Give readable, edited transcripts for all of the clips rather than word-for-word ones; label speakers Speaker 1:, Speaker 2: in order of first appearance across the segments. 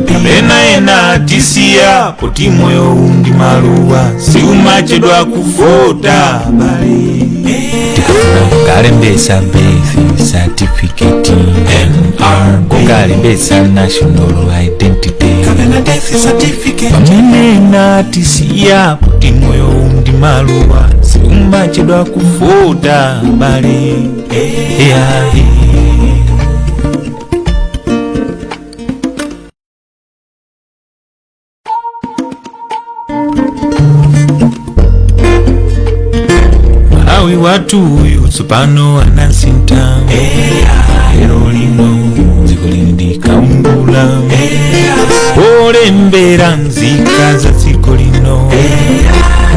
Speaker 1: kapena ena tisiya poti moyo undi maluwa siumachedwa kuvota bale.
Speaker 2: Kalembera birth certificate NR kalembera national identity
Speaker 1: kapena death certificate
Speaker 2: pamene ena tisiya poti moyo undi maluwa siumachedwa kuvota bale. Malawi watu uyu tsopano anasinta lero lino dziko lindikambula olembera nzika za dziko lino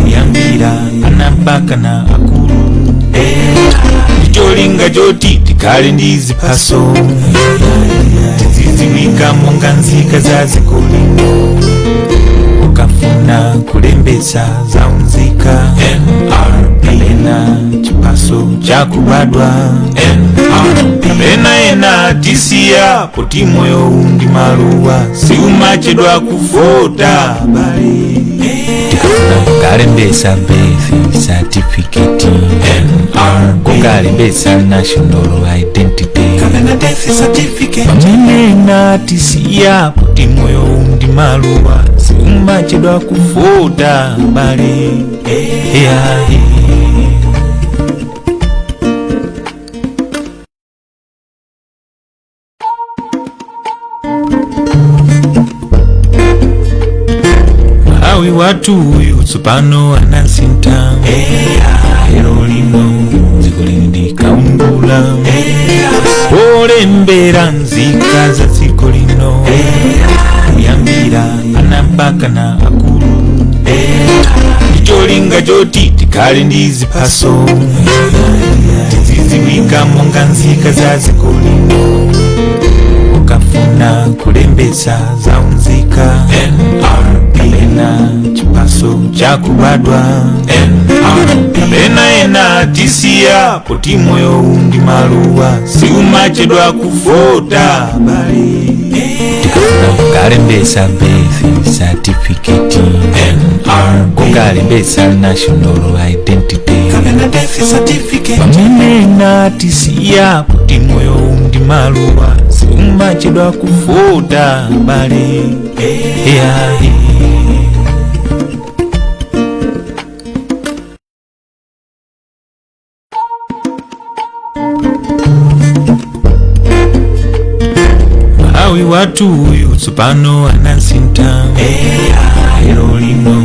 Speaker 2: kuyambira ana mpaka na akulu ndicholinga choti tikhale ndi ziphaso tizidziwika monga nzika za dziko lino. Ukafuna kulembetsa za unzika NR kapena chiphaso chakubadwa NR kapena ena tisiya poti moyo undi maluwa siumachedwa kuvota bale. Kalembera birth certificate NR kalembera national identity
Speaker 1: kapena death certificate
Speaker 2: pamene ena tisiya poti moyo undi maluwa siumachedwa kuvota bale. Malawi watu uyu tsopano anasinta lero lino dziko lindikambula olembera nzika za dziko lino kuyambira ana mpaka na akulu ndicholinga choti tikhale ndi ziphaso tizidziwika monga nzika za dziko lino. Ukafuna kulembetsa za unzika NR kapena chiphaso chakubadwa NR kapena ena tisiya poti moyo undi maluwa siumachedwa kuvota bale. Kalembera birth certificate NR kalembera national identity
Speaker 1: kapena death certificate
Speaker 2: pamene ena tisiya poti moyo undi maluwa siumachedwa kuvota bale. Malawi watu uyu tsopano anasinta lero lino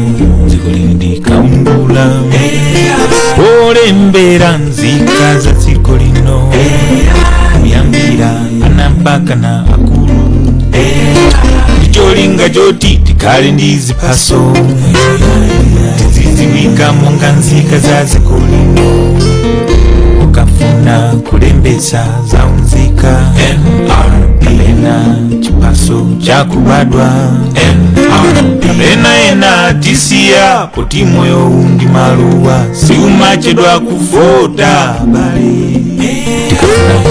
Speaker 2: dziko lindikambula olembera nzika za dziko lino kuyambira ana mpaka na akulu ndicholinga choti tikhale ndi ziphaso tizidziwika monga nzika za dziko lino. Ukafuna kulembetsa za unzika NR kapena chiphaso chakubadwa NR kapena ena tisiya poti moyo undi maluwa siumachedwa kuvota bale.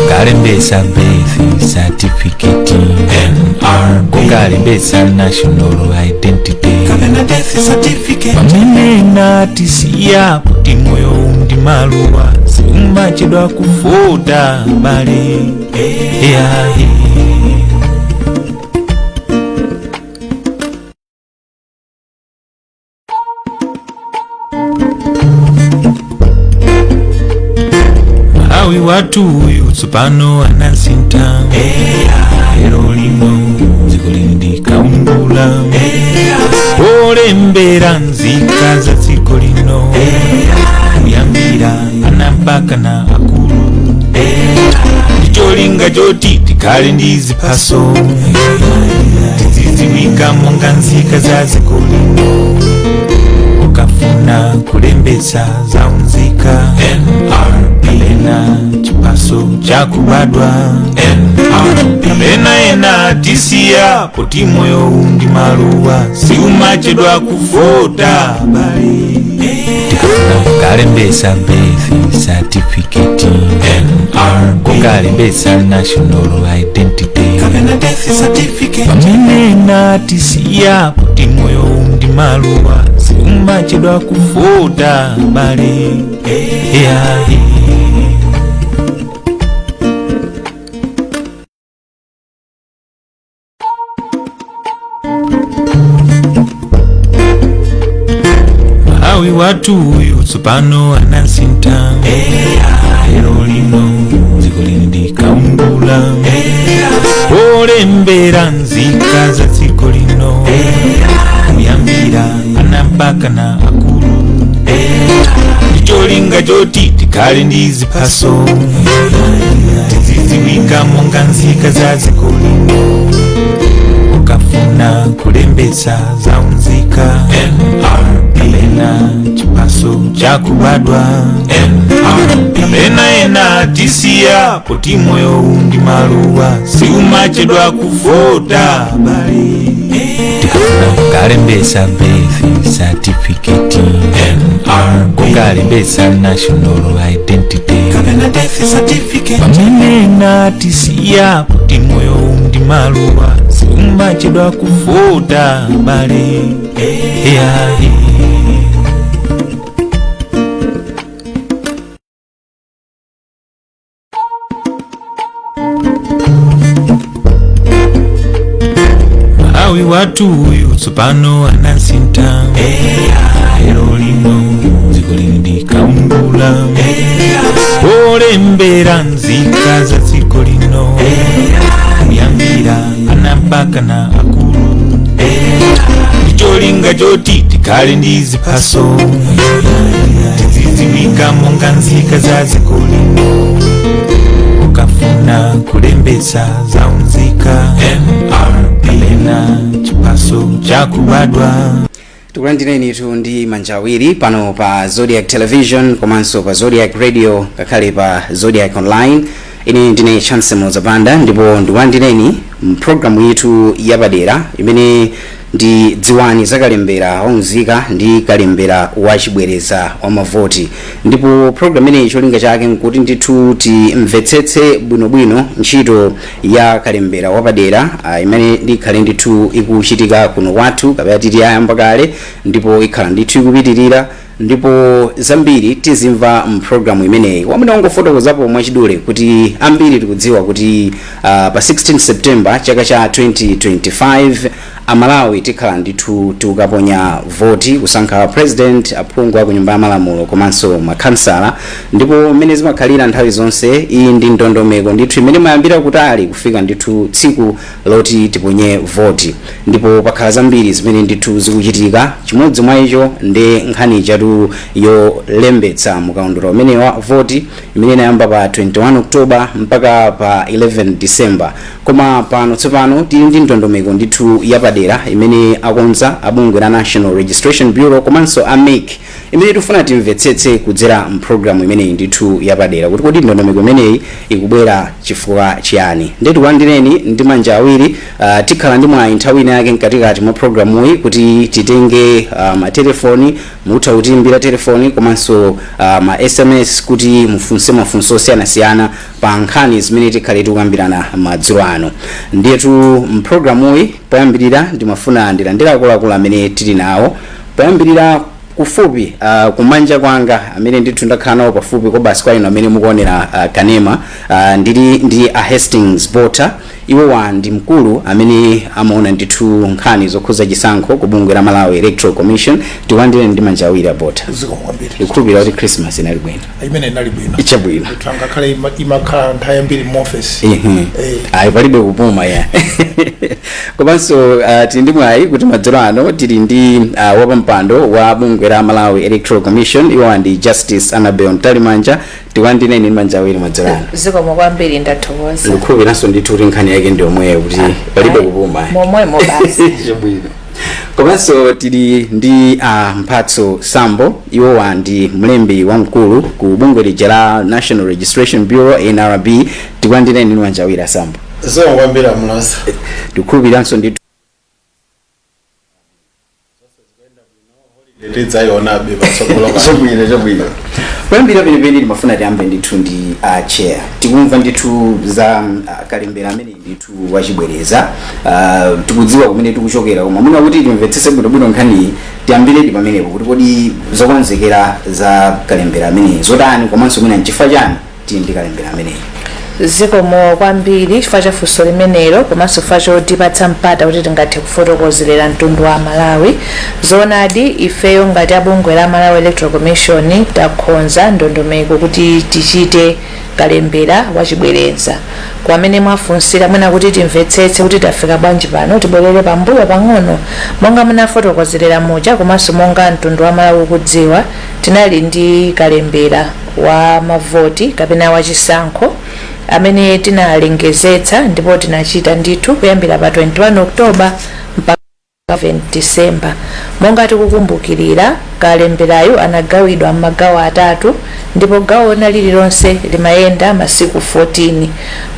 Speaker 2: Kalembera birth certificate NR kalembera national identity
Speaker 1: kapena death certificate
Speaker 2: pamene ena tisiya poti moyo undi maluwa siumachedwa kuvota bale. Malawi watu uyu tsopano anasinta lero lino dziko lindikambula olembera nzika za dziko lino kuyambira ana mpaka na akulu ndicholinga choti tikhale ndi ziphaso tizidziwika monga nzika za dziko lino. Ukafuna kulembetsa za unzika NR kapena chiphaso chakubadwa NR kapena ena tisiya poti moyo undi maluwa siumachedwa kuvota bale. Kalembera birth certificate NR
Speaker 1: NRB.
Speaker 2: Kalembera national identity.
Speaker 1: Kapena death certificate.
Speaker 2: Pamene natisiya kuti moyo ndi maluwa siumachedwa kufuta bale. Malawi watu uyu tsopano anasinta. Lero lino dziko lino ndikaundula. Kalembera nzika za dziko lino. Kuyambira ana mpaka na akulu. Ndicholinga choti tikhale ndi ziphaso. Tizidziwika monga nzika za dziko lino. Ukafuna kulembetsa za unzika NRB. Kapena chiphaso chakubadwa NRB. Kapena ena tisiya poti moyo ndi maluwa siumachedwa kufuta bale. Tikafuna kalembera birth certificate NRB. Kalembera national identity.
Speaker 1: Kapena death certificate.
Speaker 2: Pamene natisiya poti moyo ndi maluwa siumachedwa kufuta bale. Malawi watu uyu tsopano anasinta. Lero lino dziko lino ndikaundula. Kalembera nzika za dziko lino. Kuyambira ana mpaka na akulu. Ndicholinga choti tikhale ndi ziphaso. Tizidziwika monga nzika za dziko lino. Ukafuna kulembetsa za unzika NRB. Kapena chiphaso chakubadwa.
Speaker 3: Tikulandireni tu ndi manja awiri pano pa Zodiac Television komanso pa Zodiac Radio ngakhale pa Zodiac Online. Ine ndine Chance Mozapanda ndipo ndikulandireni program yetu yapadera imene ndi Dziwan za Kalembera Unzika ndi Kalembera wachibwereza Wamavoti. Ndipo program ineyi cholinga chake nkuti ndithu timvetsetse bwinobwino ntchito ya Kalembera wapadera imene ndikhale ndithu ikuchitika kuno kwathu kapena titi ayamba kale ndipo ikhala ndithu ikupitirira. Ndipo zambiri tizimva mprogramu imeneyi wamene wangofotokozapo mwachidule kuti ambiri tikudziwa kuti pa 16 September chaka cha 2025 Malawi tikhala ndithu tikukaponya voti kusankha president, aphungu a ku nyumba ya malamulo komanso makhansala. Ndipo mmene zimakhalira nthawi zonse iyi ndi ndondomeko ndithu imene mayambira kutali kufika ndithu tsiku loti tiponye voti. Ndipo pakhala zambiri zimene ndithu zikuchitika, chimodzi mwa icho ndi nkhani chatu yolembetsa mukaundula umene wa voti imene inayamba pa 21 October mpaka pa 11 December. Koma pano tsopano tili ndi ndondomeko ndithu yapadera imene akonza abungwe la National Registration Bureau komanso AMIC imene tifuna timvetsetse kudzera mprogramu imeneyi ndithu yapadera kuti kodi ndondomeko imeneyi ikubwera chifukwa chiyani. Ndetu kulandireni ndi manja awiri tikhala ndi mwayi nthawi ina yake mkatikati mwa programu iyi kuti titenge matelefoni mutha kutimbira telefoni komanso ma SMS kuti mufunse mafunso osiyanasiyana pa nkhani zimene tikhale tikukambirana madzulo ano. Ndetu mprogramu iyi poyambirira ndimafuna ndilandire akuluakulu amene tili nawo. Poyambirira kufupi kumanja kwanga amene ndithu ndakhala nawo pafupi kwa basi kwa ino amene mukuonera kanema ndili ndi a Hastings Bota. Iwo ndi mkulu amene amaona ndithu nkhani zokhuza chisankho ku bungwe la Malawi Electoral Commission. Tikulandire ndi manja awiri a Bota. Ikubira kuti Christmas inali bwino.
Speaker 4: Imene inali bwino.
Speaker 3: Ichabwino.
Speaker 4: Tanga kale imakhala nthawi mbiri mu office.
Speaker 3: Palibe kupuma ya. Komanso tili ndi mwayi kuti madzulo ano tili ndi wapampando wa bungwe la Malawi Electoral Commission. Iwo ndi Justice Annabel Ntalimanja. Tikulandire ndi manja awiri madzulo ano.
Speaker 5: Zikomo kwambiri ndathokoza.
Speaker 3: Ndikukhulupirira ndithu kuti nkhani yake ndi omweyo kuti palibe kupuma.
Speaker 5: Momwe basi.
Speaker 3: Chabwino. Komanso tili ndi Mphatso Sambo. Iwo ndi mlembi wamkulu ku bungwe lija la National Registration Bureau NRB. Tikulandire ndi manja awiri Sambo.
Speaker 4: Zikomo kwambiri mulaza.
Speaker 3: Ndikukhulupirira ndithu
Speaker 4: Lidzayiona be basokola.
Speaker 3: Chabwino. kuyambira penepene timafuna tiyambe ndithu ndi chair tikumva ndithu za Kalembera amene ndithu wachibwereza tikudziwa kumene tikuchokera koma muna kuti timvetsese bwinobwino nkhani tiyambire pamenepo kuti kodi zokonzekera za Kalembera amene zotani komanso mwina nchifukwa chani tili ndi Kalembera amene
Speaker 5: zikomo kwambiri chifukwa cha funso limenelo komanso chifukwa chotipatsa mpata kuti tingathe kufotokozera mtundu wa Malawi. Zoonadi ifeyo ngati abungwe la Malawi Electoral Commission takonza ndondomeko kuti tichite Kalembera wachibwereza. Kwa amene mwafunsira mwina kuti timvetsetse kuti tafika bwanji pano tibwerere pambuyo pang'ono monga munafotokozera moja komanso monga mtundu wa Malawi ukudziwa tinali ndi Kalembera Wamavoti kapena wachisankho amene tinalengezetsa ndipo tinachita ndithu kuyambira pa 21 Oktoba mpaka 7 December. Monga tikukumbukirira Kalemberayo anagawidwa m'magawo atatu ndipo gawo lililonse limayenda masiku 14.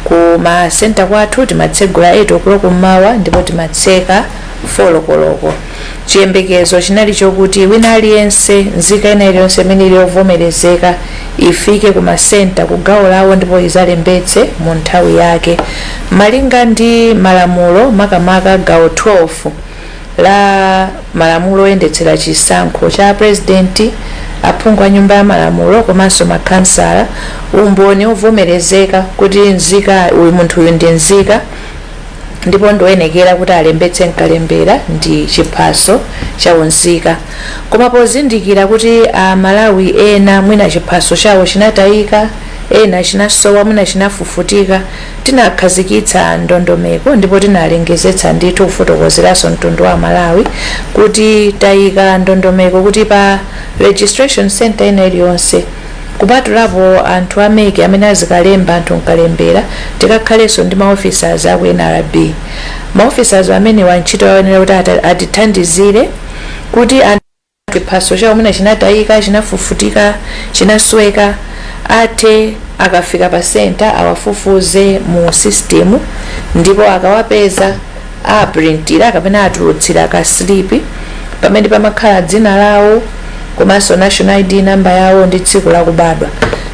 Speaker 5: Ku ma center kwathu timatsegula 8 o'clock mmawa ndipo timatseka 4 o'clock. Chiyembekezo chinali chokuti wina aliyense nzika ina iliyonse imene iliyovomerezeka ifike ku masenta ku gawo lawo ndipo izalembetse mu nthawi yake malinga ndi malamulo makamaka gawo 12 la malamulo oyendetsera chisankho cha president, aphungu a nyumba ya malamulo komanso makansala. Umboni ovomerezeka kuti nzika uyu munthu uyu ndi nzika ndipo ndoyenekera kuti alembetse Kalembera ndi chiphaso cha Unzika. Koma pozindikira kuti Malawi ena mwina chiphaso chawo chinatayika, ena chinasowa, mwina chinafufutika, tinakhazikitsa ndondomeko ndipo tinalengezetsa ndithu kufotokozeranso mtundu wa Malawi kuti tayika ndondomeko kuti pa registration center ina iliyonse kupatulapo anthu ameke amene azikalemba anthu Kalembera tikakhalenso ndi maofficers aku NRB. Maofficers amene wantchito ayenera kuti atithandizire kuti chiphaso chawo mwina chinatayika, chinafufutika, chinasweka ate akafika pa center awafufuze mu system ndipo akawapeza aprintira kapena atulutsira ka slip pamene pamakhala dzina lawo komanso national ID number yawo ndi tsiku la kubadwa.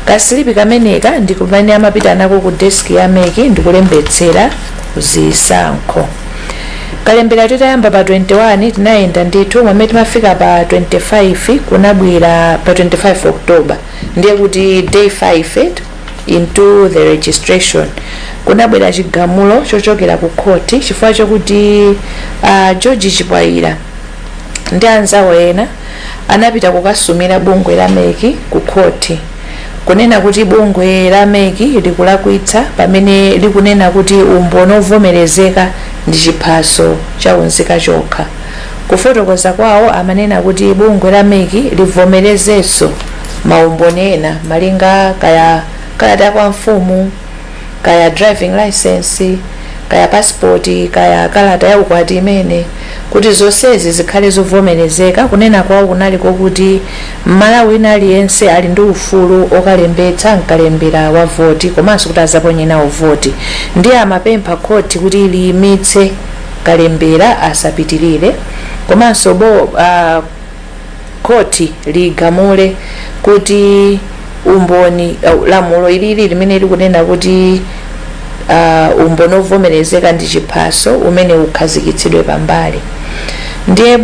Speaker 5: Kasilipi kameneka ndi kumene amapita nako ku desk ya meki ndi kulembetsera zisankho. Kalembera titayamba pa 21 tinayenda ndithu pamene timafika pa 25 kunabwera pa 25 October ndiye kuti day 5 into the registration kunabwera chigamulo chochokera ku court chifukwa chokuti George Chipwaira ndi anzawo ena anapita kukasumira bungwe la meki ku court kunena kuti bungwe la meki likulakwitsa pamene likunena kuti umboni ovomerezeka ndi chiphaso cha Unzika chokha. Kufotokoza kwawo amanena kuti bungwe la meki livomerezenso maumboni ena malinga kaya kalata kwa mfumu, kaya driving license, kaya passport, kaya kalata ya ukwati imene kuti zonsezi zikhale zovomerezeka. Kunena kwawo kunaliko kuti Malawi aliyense ali ndi ufulu okalembetsa Kalembera wa voti komanso kuti azaponye nawo voti. Ndiye amapempha court kuti liyimitse Kalembera asapitirire komanso court ligamule kuti umboni lamulo ilili limene likunena kuti umboni ovomerezeka ndi chiphaso umene ukhazikitsidwe pambali. Ndiye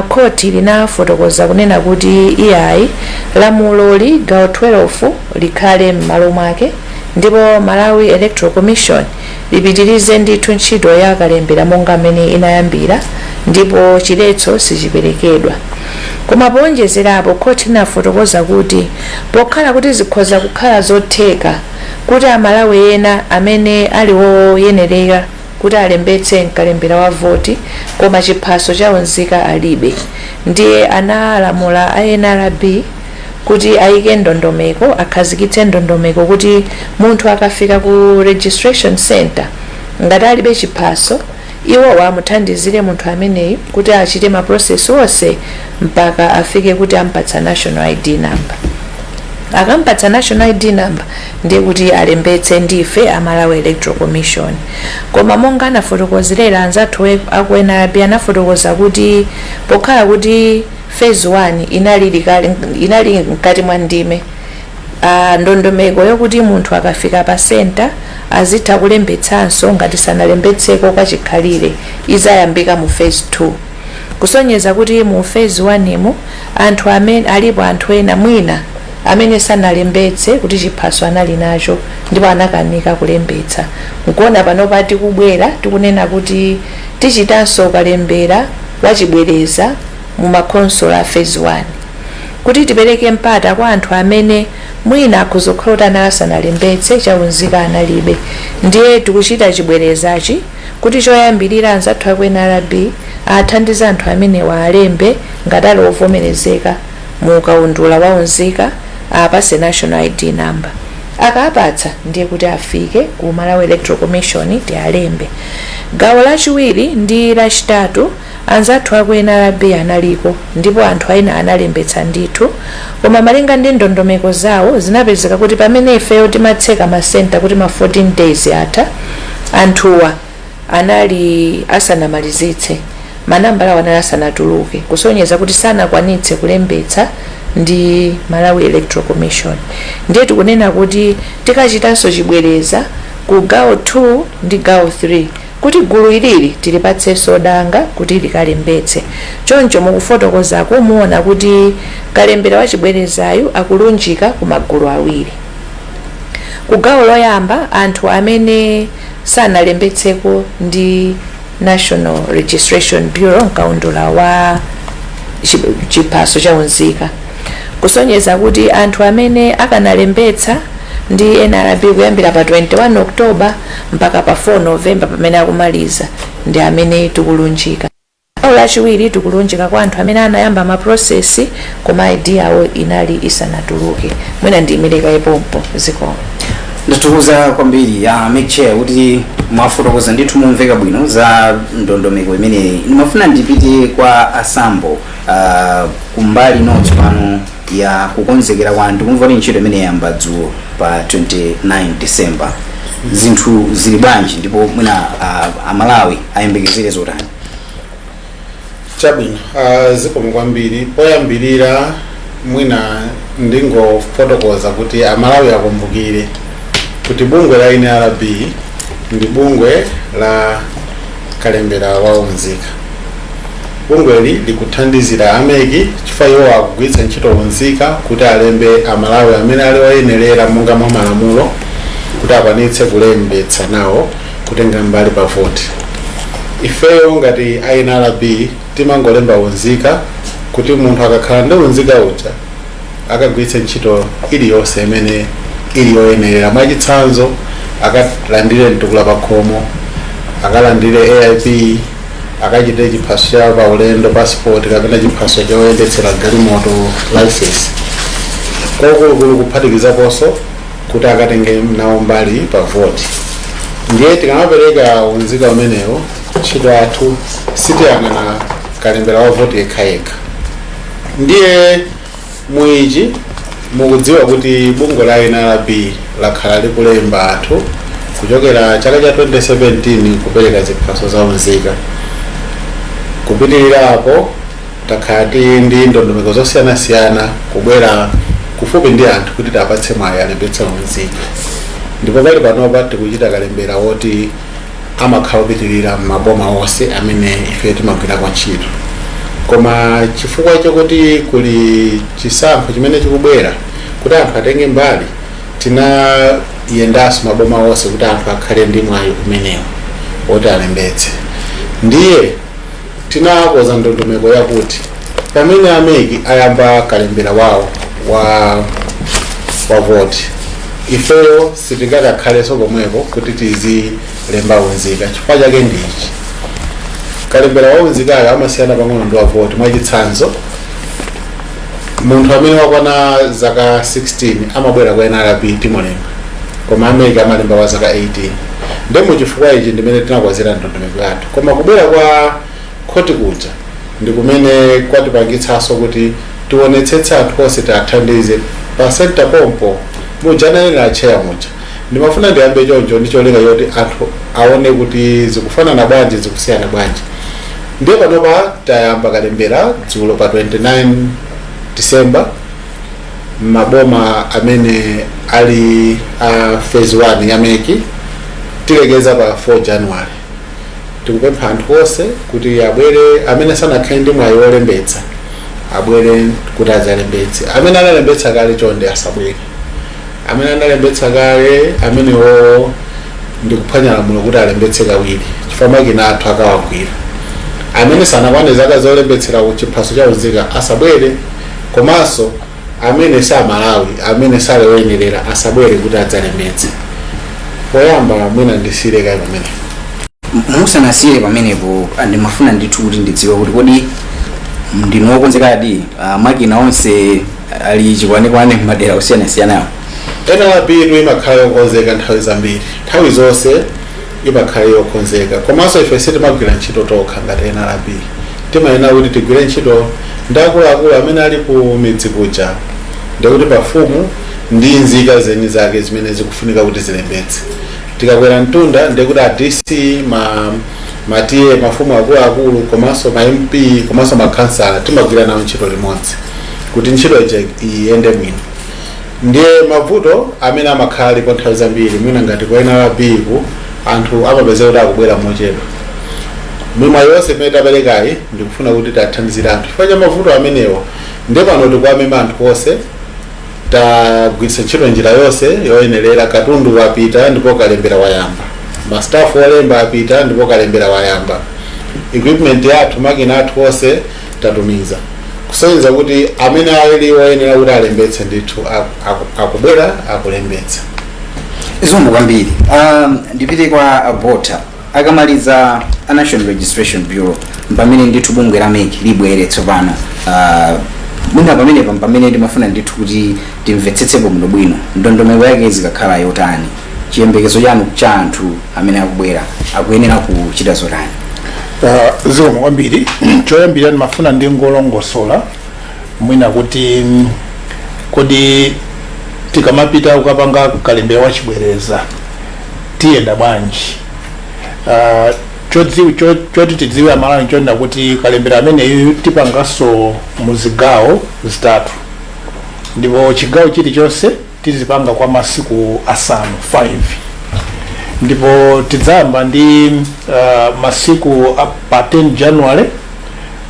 Speaker 5: court linafotokoza kunena kuti iyayi lamuloli gawo 12 likhale m'malo mwake ndipo Malawi Electoral Commission lipitirize ndithu ntchito ya Kalembera monga amene inayambira ndipo chiletso sichiperekedwa. Koma powonjezerapo court inafotokoza kuti pokhala kuti zikhoza kukhala zotheka kuti Amalawi ena amene ali woyenerera kuti alembetse Kalembera wa voti koma chiphaso cha Unzika alibe, ndiye analamula a NRB kuti ayike ndondomeko, akhazikitse ndondomeko kuti munthu akafika ku registration center ngati alibe chiphaso iwo wamuthandizire munthu ameneyo kuti achite ma process onse mpaka afike kuti ampatsa national ID number. Akampatsa national ID number ndiye kuti alembetse ndife a Malawi Electoral Commission. Koma monga anafotokozera anzathu aku NRB anafotokoza kuti pokhala kuti phase 1 inali mkati mwa ndime ndondomeko yokuti munthu akafika pa center azitha kulembetsanso ngati sanalembetseko kwachikhalire izayambika mu phase 2 kusonyeza kuti mu phase 1 mu anthu amene alipo anthu ena mwina amene sanalembetse kuti chiphaso anali nacho ndipo anakanika kulembetsa. Nkuona pano pati kubwera tikunena kuti tichitanso kalembera wachibwereza mu makonsola a phase 1 kuti tipereke mpata kwa anthu amene mwina akuzokhala kuti anasanalembetse cha Unzika analibe. Ndiye tikuchita chibwerezachi kuti choyambirira anzathu aku NRB athandiza anthu amene waalembe ngati ali ovomerezeka mu kaundula wa Unzika apase national ID number. Akapatsa ndiye kuti afike ku Malawi Electoral Commission tialembe. Gawo lachiwiri ndi lachitatu anzathu aku NRB analiko ndipo anthu aina analembetsa ndithu, koma malinga ndi ndondomeko zawo zinapezeka kuti pamene ifeyo timatseka masenta kuti ma 14 days atha anthuwa anali asanamalizitse manambala anali asanatuluke kusonyeza kuti sanakwanitse kulembetsa ndi Malawi Electoral Commission. Ndiye tikunena kuti tikachitanso chibwereza ku gawo 2 ndi gawo 3 kuti gulu ilili tilipatsenso danga kuti likalembetse. Choncho mukufotokoza kumuona kuti kalembera wachibwerezayu akulunjika ku magulu awiri. Ku gawo loyamba anthu amene sanalembetseko ndi National Registration Bureau kaundula wa chiphaso cha Unzika, kusonyeza kuti anthu amene akanalembetsa ndi NRB kuyambira pa 21 October mpaka pa 4 November pamene akumaliza ndi amene tikulunjika. Gawo lachiwiri tikulunjika kwa anthu amene anayamba ma process koma ID yawo inali isanatuluke. Mwina ndiyimireka ipompo zikomo.
Speaker 3: Nditukuza kwambiri ya make chair kuti mwafotokoza ndithu mumveka bwino za ndondomeko imene ndimafuna ndipite kwa asambo kumbali notes pano ya kukonzekera kwa anthu kumva kuti ntchito imene yamba dzulo pa 29 December zinthu zili bwanji ndipo mwina amalawi ayembekezere zotani.
Speaker 4: Chabwino zikomo kwambiri. Poyambirira mwina ndingofotokoza kuti amalawi akumbukire kuti bungwe la NRB ndi bungwe la kalembera wa Unzika. Bungweli likuthandizira ameki chifukwa iwo akugwiritsa ntchito Unzika kuti alembe amalawi amene ali oyenerera monga mwa malamulo kuti akwanitse kulembetsa nawo kutenga mbali pa voti. Ifeyo ngati NRB timangolemba Unzika kuti munthu akakhala ndi Unzika uja akagwiritse ntchito iliyonse imene ili oyenerera. Mwachitsanzo akalandire mtukula pa khomo, akalandire AIP, akachite chiphaso cha pa ulendo passport kapena chiphaso choyendetsera galimoto license. Kokulu kuphatikizaponso kuti akatenge nawo mbali pa voti. Ndiye tikamapereka Unzika umenewo ntchito athu sitiyang'ana kalembera wa voti yekha. Ndiye muichi mukudziwa kuti bungwe la NRB lakhala likulemba anthu kuchokera chaka cha 2017 kupereka ziphaso za Unzika. Kupitirirapo takhati ndi ndondomeko zosiyanasiyana kubwera kufupi ndi anthu kuti tapatse mwayi alembetse Unzika. Ndipo pali panopa tikuchita kalembera woti amakhala kupitirira maboma onse amene ife timagwira kwa ntchito. Koma chifukwa chokuti kuli chisankho chimene chikubwera kuti anthu atenge mbali tinayendanso maboma onse kuti anthu akhale ndi mwayi umenewo woti alembetse. Ndiye tinakoza ndondomeko yakuti pamene ameki ayamba kalembera wawo wa voti ifeyo sitingakakhalenso pomwepo kuti tizilemba Unzika. Chifukwa chake ndichi kalembera wa Unzikayo amasiyana pang'ono ndi wa voti. Mwachitsanzo munthu amene wakwana zaka 16 amabwera kwa NRB timolemba, koma ameki amalemba wa zaka 18. Ndi muchifukwa ichi ndimene tinakwazira ndondomeko yathu. Koma kubwera kwa khoti kuja ndi kumene kwatipangitsanso kuti tionetsetse anthu onse tiathandize pa center pompo mujananena acheya muja. Ndimafuna ndiyambe choncho ndi cholinga yoti anthu aone kuti zikufanana bwanji zikusiyana bwanji. Ndiye panopa tayamba kalembera dzulo pa 29 December maboma amene ali phase 1 ya meki tilekeza pa 4 January. Tikupempha anthu onse kuti abwere, amene sanakhale ndi mwayi wolembetsa abwere kuti adzalembetse, amene analembetsa kale chonde asabwere, amene analembetsa kale amenewo ndikuphwanya lamulo kuti alembetse kawiri chifukwa makina athu akawagwira. Amene sanakwane zaka zolembetsera ku chiphaso cha Unzika asabwere, komanso amene sa Malawi, amene sale woyenerera asabwere kuti adzalembetse. Poyamba mwina ndisire kaya pamene
Speaker 3: musanasire pamenepo ndimafuna ndithu kuti ndidziwe kuti kodi ndinokonzekadi makina onse ali chikwanekwane madera osiyanasiyanawo.
Speaker 4: NRB imakhala yokonzeka nthawi zambiri, nthawi zonse imakhala yokonzeka, komanso ife sitimagwira ntchito tokha ngati NRB, timayenera kuti tigwire ntchito ndi akuluakulu amene ali ku midzi kuja, ndikuti pafumu ndi nzika zeni zake zimene zikufunika kuti zilembetse. Tikakwera mtunda ndikuti DC matiye mafumu akuluakulu komanso ma MP komanso makhansala timagwira nawo ntchito limodzi kuti ntchito iyende bwino. Ndiye mavuto amene amakhala alipo nthawi zambiri mwina ngati kwa NRB ku anthu amapezeka kuti akubwera mochedwa. Mimwa yonse imene taperekayi ndikufuna kuti tathandizire anthu chifukwa cha mavuto amenewo. Ndiye pano tikuwamema anthu onse tagwiritsa ntchito njira yonse yoyenerera. Katundu wapita ndipo Kalembera wayamba, mastaff olemba apita ndipo Kalembera wayamba, equipment yathu makina athu onse tatumiza, kusonyeza kuti amene ali woyenera kuti alembetse ndithu akubwera akulembetsa.
Speaker 3: Zombo kwambiri. Ndipite kwa abota akamaliza a National Registration Bureau pamene ndithu bungwe la meki libwere tsopano. Mwina pamene ndimafuna ndithu kuti timvetsetsepo muno bwino ndondomeko yake zikakhala yotani, chiyembekezo chanu cha anthu amene akubwera akuyenera kuchita zotani?
Speaker 6: Zombo kwambiri. Choyambira ndimafuna ndingolongosola mwina kuti kodi tikamapita ukapanga Kalembera wachibwereza tiyenda bwanji. Choti tidziwe Amalawi nchonda kuti Kalembera ameneyu tipangaso muzigawo zitatu, ndipo chigawo chilichonse tizipanga kwa masiku asanu 5, ndipo tidzayamba ndi masiku pa 10 January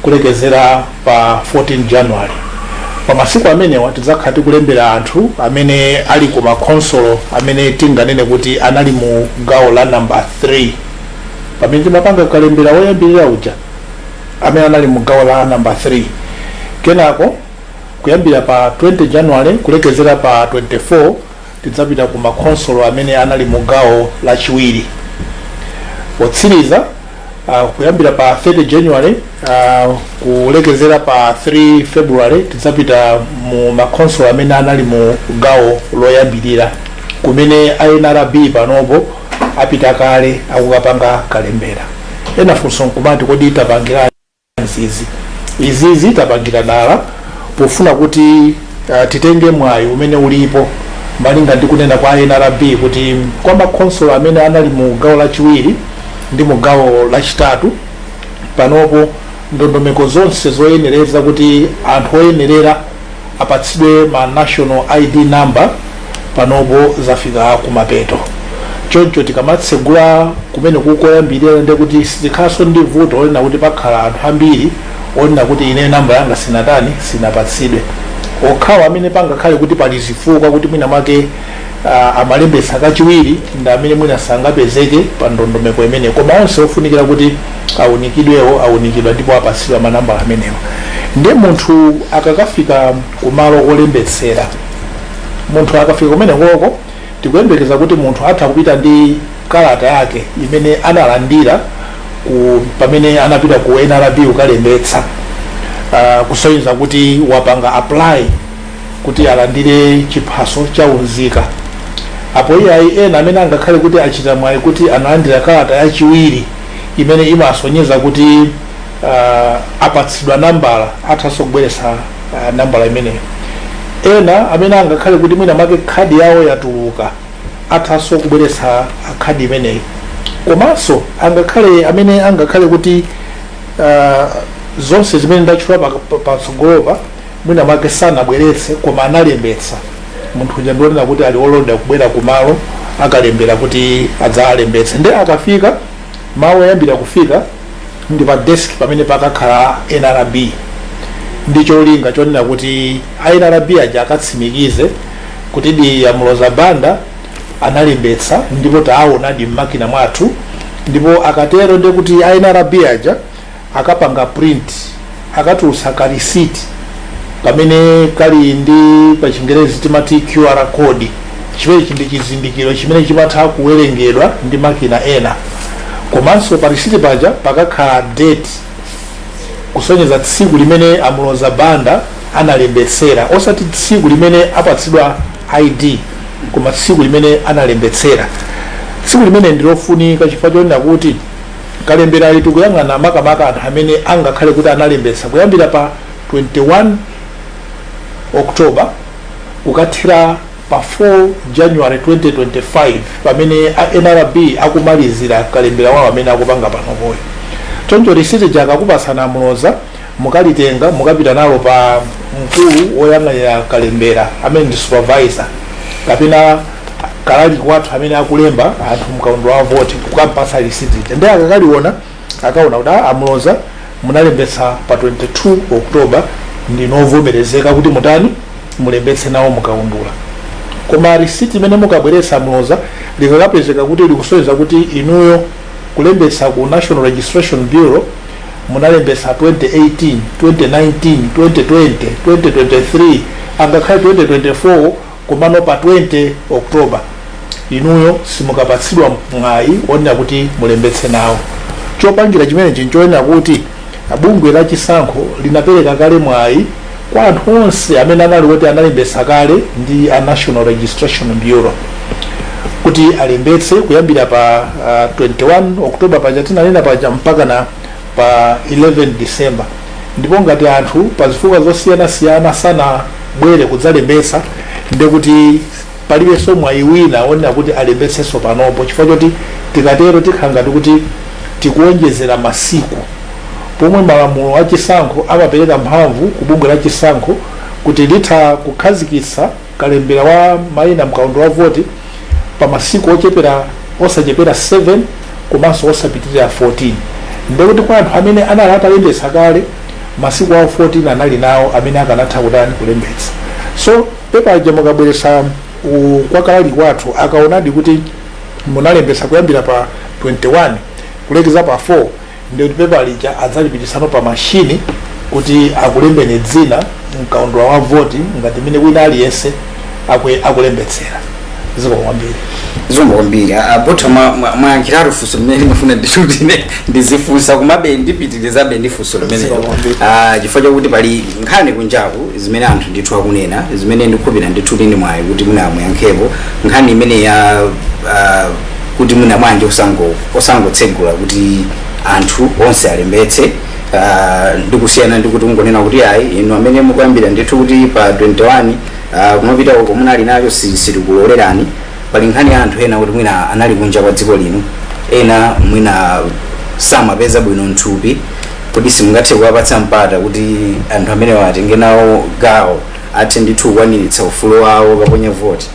Speaker 6: kulekezera pa 14 January. Pa masiku amenewa tidzakhala tikulembera anthu amene ali ku makonsolo amene tinganene kuti anali mu gawo la number 3. Pamene timapanga Kalembera woyambirira uja amene anali mu gawo la number 3, kenako kuyambira pa 20 January kulekezera pa 24 tidzapita ku makonsolo amene anali mu gawo la chiwiri. Potsiriza kuyambira pa 30 January kulekezera pa 3 February tidzapita mu makonsolo amene anali mu gawo loyambirira kumene NRB panopo apita kale akukapanga Kalembera. Ena funso nkumati kodi tapangira izizi tapangira dala pofuna kuti titenge mwayi umene ulipo malinga ndi kunena kwa NRB kuti kwa makonsolo amene anali mu gawo la chiwiri ndi mu gawo la chitatu panopo ndondomeko zonse zoyenereza kuti anthu oyenerera apatsidwe ma national ID number panopo zafika kumapeto. Choncho tikamatsegula kumene kukoyambirira ndi kuti sizikhaso ndi vuto olena kuti pakhala anthu ambiri olena kuti ine namba yanga sinapatsidwe. Okhawa amene pangakhale kuti pali zifukwa kuti mwina mwake amalembetsa kachiwiri ndi amene mwina sangapezeke pa ndondomeko imene, koma onse ofunikira kuti awunikidwa ndipo apatsidwa manambala amenewa. Ndi munthu akakafika kumalo olembetsera, munthu akafika kumene ngoko tikuyembekeza kuti munthu atha kupita ndi kalata yake imene analandira pamene anapita ku NRB ukalembetsa, kusonyeza kuti wapanga apply kuti alandire chiphaso cha Unzika. Apo iyayi ena amene angakhale kuti achita mwayi kuti analandira kalata yachiwiri imene imasonyeza kuti apatsidwa nambala athaso kubweretsa nambala imeneyo. Ena amene angakhale kuti mwina make khadi yawo yatuluka athaso kubweretsa khadi imeneyi. Komanso angakhale amene angakhale kuti zonse zimene ndachula patsogolopa mwina mwake sanabweretse koma analembetsa munthu uja ndionena kuti ali olonda kubwera kumalo akalembera kuti adzalembetse ndi akafika mawu ayambira kufika ndi pa desk pamene pakakhala NRB ndi cholinga chonena kuti NRB aja akatsimikize kuti di amuloza banda analembetsa ndipo taona di makina mwathu ndipo akatero ndi kuti NRB aja akapanga print akatulutsa ka receipt pamene kali ndi pa Chingerezi timati QR code chimene ndi chizindikiro chimene chimatha kuwerengedwa ndi makina ena komanso pa receipt paja pakakhala date kusonyeza tsiku limene amuloza banda analembetsera osati tsiku limene apatsidwa ID koma tsiku limene analembetsera tsiku limene ndilofunika chifukwa chonena kuti Kalembera ali tikuyang'ana makamaka anthu amene angakhale kuti analembetsa kuyambira pa 21 October kukathira pa 4 January 2025 pamene NRB akumalizira kalembera wawo amene akupanga panopoyo choncho receipt jakakupasana amuloza mukalitenga mukapita nalo pa mkulu woyang'anira kalembera amene ndi supervisor kapena kalali kwathu amene akulemba anthu mkaundu wa voti kukampasa receipt ndi akakaliona akaona kuti amuloza munalembetsa pa 22 October ndinovomerezeka kuti mutani mulembetse nawo mukaundula koma receipt imene mukabweretsa amuloza likakapezeka kuti likusonyeza kuti inuyo kulembetsa ku National Registration Bureau munalembetsa 2018 2019 2020 2023 angakhale 2024 komano pa 20 October inuyo simukapatsidwa mwayi onena kuti mulembetse nawo chopangira chimene chinchoena kuti bungwe la chisankho linapereka kale mwayi kwa anthu onse amene anali kuti analembetsa kale ndi a National Registration Bureau kuti alembetse kuyambira pa 21 October paja tinanena paja mpaka na pa 11 December ndipo ngati anthu pa zifukwa zosiyana-siyana sana bwere kudzalembetsa ndi kuti palibenso mwayi wina onena kuti alembetsenso panopo chifukwa choti tikatero tikhangati kuti tikuonjezera masiku pomwe malamulo a chisankho amapereka mphamvu ku bungwe la chisankho kuti litha kukhazikitsa kalembera wa mayina mkaundu wa voti pa masiku osachepera 7 komanso osapitirira 14 ndikuti kwa anthu amene anali atalembetsa kale masiku awo 14 anali nawo amene akanatha kutani kulembetsa so pepaja mukabweretsa kwa kalali kwathu akaonadi kuti munalembetsa kuyambira pa 21 kulekeza pa 4 ndi pepa lija adzalipitisano pa mashini kuti akulembeni dzina mkaundu wa voti ngati mene wina aliyense akulembetsera ziko kwambiri
Speaker 3: zombo kwambiri abotha mwankiraro fuso limene limafuna nditutine ndizifunsa kumabe ndipitirizabe ndifunso limene chifukwa kuti pali nkhani kunjaku zimene anthu ndithu akunena zimene ndikupita ndithutini mwayi kuti munamuyankhepo nkhani imene ya kuti muna mwanje osangotsegula kuti anthu onse alembetse ndikusiyana ndikuti ungonena kuti ayi inu amene mukuyambira ndithu kuti pa 21 kumapita uko munali nayo sitikulolerani pali nkhani ya anthu ena kuti mwina anali kunja kwa dziko lino ena mwina samapeza bwino nthupi kuti simungathe kuwapatsa mpata kuti anthu amene watenge nawo gawo athe ndithu kukwaniritsa ufulu wawo kaponya voti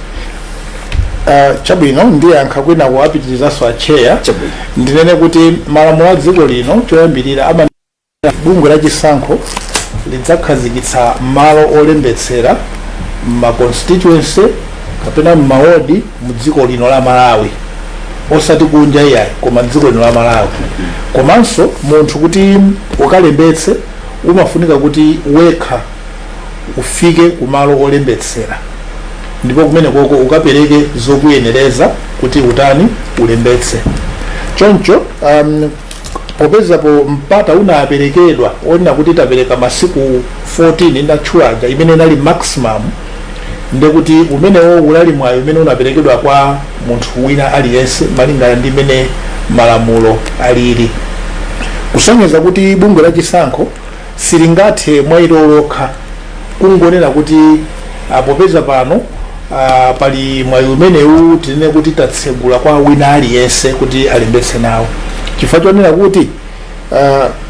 Speaker 6: chabwino ndiye ankakwina kuwapitirizaso acheya ndinene kuti malamulo a dziko lino choyambirira bungwe la chisankho lidzakhazikitsa malo olembetsera ma constituency kapena m'mawodi mu dziko lino la Malawi osati kunja iyayi koma dziko lino la Malawi komanso munthu kuti ukalembetse umafunika kuti wekha ufike ku malo olembetsera ndipo kumene koko ukapereke zokuyenereza kuti utani ulembetse choncho popezapo mpata unaperekedwa onena kuti tapereka masiku 14 ndachulaja imene inali maximum ndekuti umenewo ulali mwayi umene unaperekedwa kwa munthu wina aliyense malingana ndi imene malamulo alili kusonyeza kuti bungwe la chisankho silingathe mwayiro lokha kungonena kuti popeza pano pali mwayi umenewu tinene kuti tatsegula kwa wina aliyense kuti alembetse nawo chifukwa chonena kuti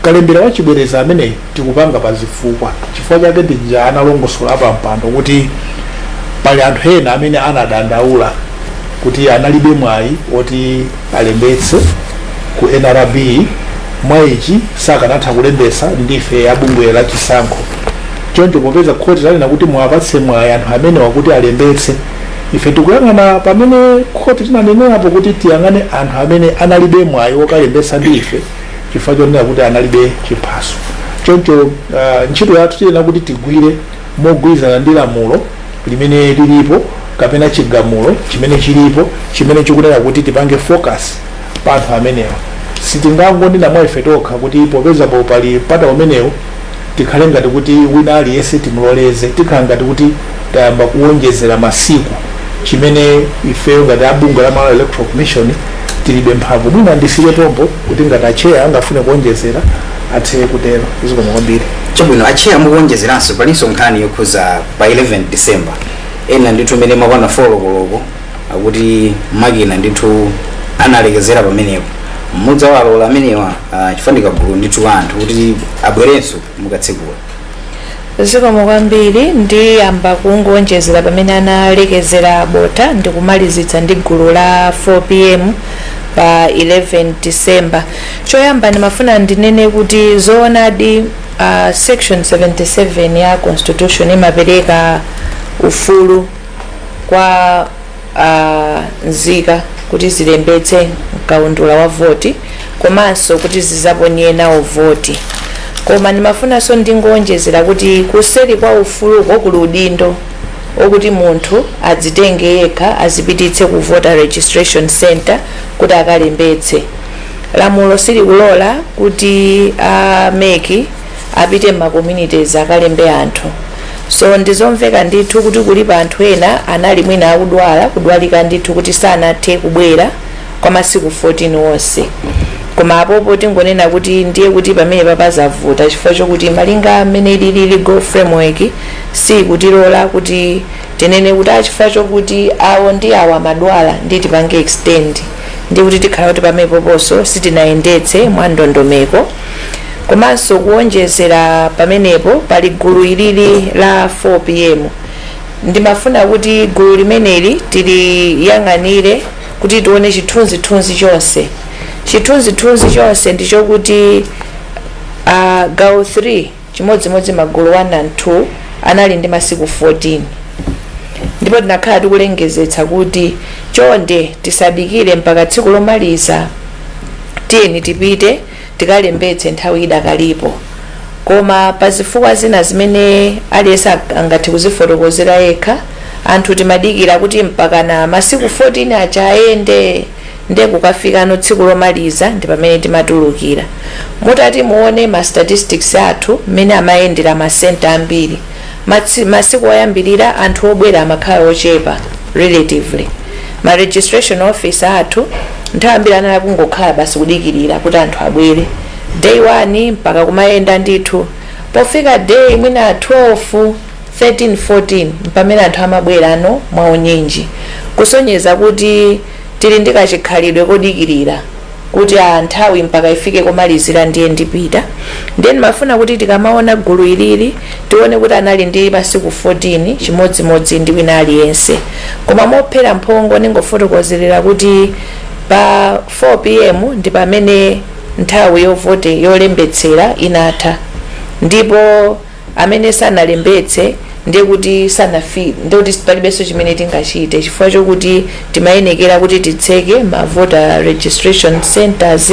Speaker 6: Kalembera wachibwereza amene tikupanga pazifukwa chifukwa chake ndija analongosola pa mpando kuti pali anthu ena amene anadandaula kuti analibe mwayi oti alembetse ku NRB mwayichi sakanatha kulembesa ndife abungwe la chisankho choncho popeza khoti lanena kuti mwapatse mwayi anthu amene wakuti alembetse ife tikuyang'ana pamene khoti tinanenapo kuti tiyang'ane anthu amene analibe mwayi wokalembesa ndife chifukwa chonena kuti analibe chiphaso choncho ntchito yathu tiyenera kuti tigwire mogwirizana ndi lamulo limene lilipo kapena chigamulo chimene chilipo chimene chikunena kuti tipange focus pa anthu amenewa sitingangonena mwa ife tokha kuti popeza pali mpata umenewo tikhale ngati kuti wina aliyense timuloleze tikhala ngati kuti tayamba kuwonjezera masiku chimene ifeyo ngati abungwe la Malawi Electoral Commission tilibe mphamvu mwina ndisiye pompo kuti ngati acheya angafune kuwonjezera athe kutero zikomo kwambiri.
Speaker 3: Chabwino acheya mukuwonjezeranso palinso nkhani yokhuza pa 11 December ena ndithu mene mapana folokolo akuti makina ndithu analekezera pamenepo mmudzi wa alola amenewa chifandika gulu ndithu anthu kuti abwerenso mukatsekula.
Speaker 5: Zikomo kwambiri ndiyamba kungonjezera pamene analekezera bota ndikumalizitsa ndi gulu la 4 pm pa 11 December. Choyamba ndimafuna ndinene kuti zoonadi section 77 ya constitution imapereka ufulu kwa Unzika kuti zilembetse kaundula wa voti komanso kuti zizaponye nawo voti. Koma ndimafunanso ndingonjezera kuti kuseri kwa ufuluko kuli udindo okuti munthu adzitenge yekha azipititse ku voter registration center kuti akalembetse. Lamulo silikulola kuti ameki apite ma communities akalembe anthu. So ndizomveka ndithu kuti kulipa anthu ena anali mwina akudwala kudwalika ndithu kuti sanathe kubwera kwa masiku 14 wonse. Koma apopo tingonena kuti ndiye kuti pamene papazavuta chifukwa chokuti malinga amene lili legal framework si kutilola kuti tinene kuti achifukwa chokuti awo ndi awo amadwala ndi tipange extend ndi kuti tikhala kuti pamene poponso sitinayendetse mwa ndondomeko. Komanso kuwonjezera pamenepo pali gulu ilili la 4 pm ndimafuna kuti gulu limeneli tiliyang'anire kuti tione chithunzithunzi chonse. Chithunzithunzi chonse ndichokuti gawo 3 chimodzimodzi magulu 1 and 2 anali ndi masiku 14 ndipo tinakhala tikulengezetsa kuti chonde tisadikire mpaka tsiku lomaliza tiyeni tipite tikalembetse nthawi idakalipo. Koma pazifukwa zina zimene aliyense angathe kuzifotokozera yekha anthu timadikira kuti mpaka na masiku 14 aja ayende nde kukafika no tsiku lomaliza ndi pamene timatulukira. Mutati muone ma statistics athu mene amayendera ma center ambiri masiku oyambirira anthu obwera amakhala ochepa relatively. Ma registration office athu nthawi ambiri anali kungokhala basi kudikirira kuti anthu abwere day 1 mpaka kumayenda ndithu pofika day mwina 12 13 14 pamene anthu amabwera ano mwaonyinji kusonyeza kuti tili ndi kachikhalidwe kodikirira kuti nthawi mpaka ifike komalizira ndiye ndipita. Then mafuna kuti tikamaona gulu ilili tione kuti anali ndi masiku 14 chimodzimodzi ndi wina aliyense. Koma mophera mphongo ningofotokozerera kuti pa 4 pm ndi pamene nthawi yovote yolembetsera inatha ndipo amene sanalembetse ndiye kuti sanafike ndiye kuti palibenso chimene tingachite chifukwa chokuti timayenekera kuti titseke ma voter registration centers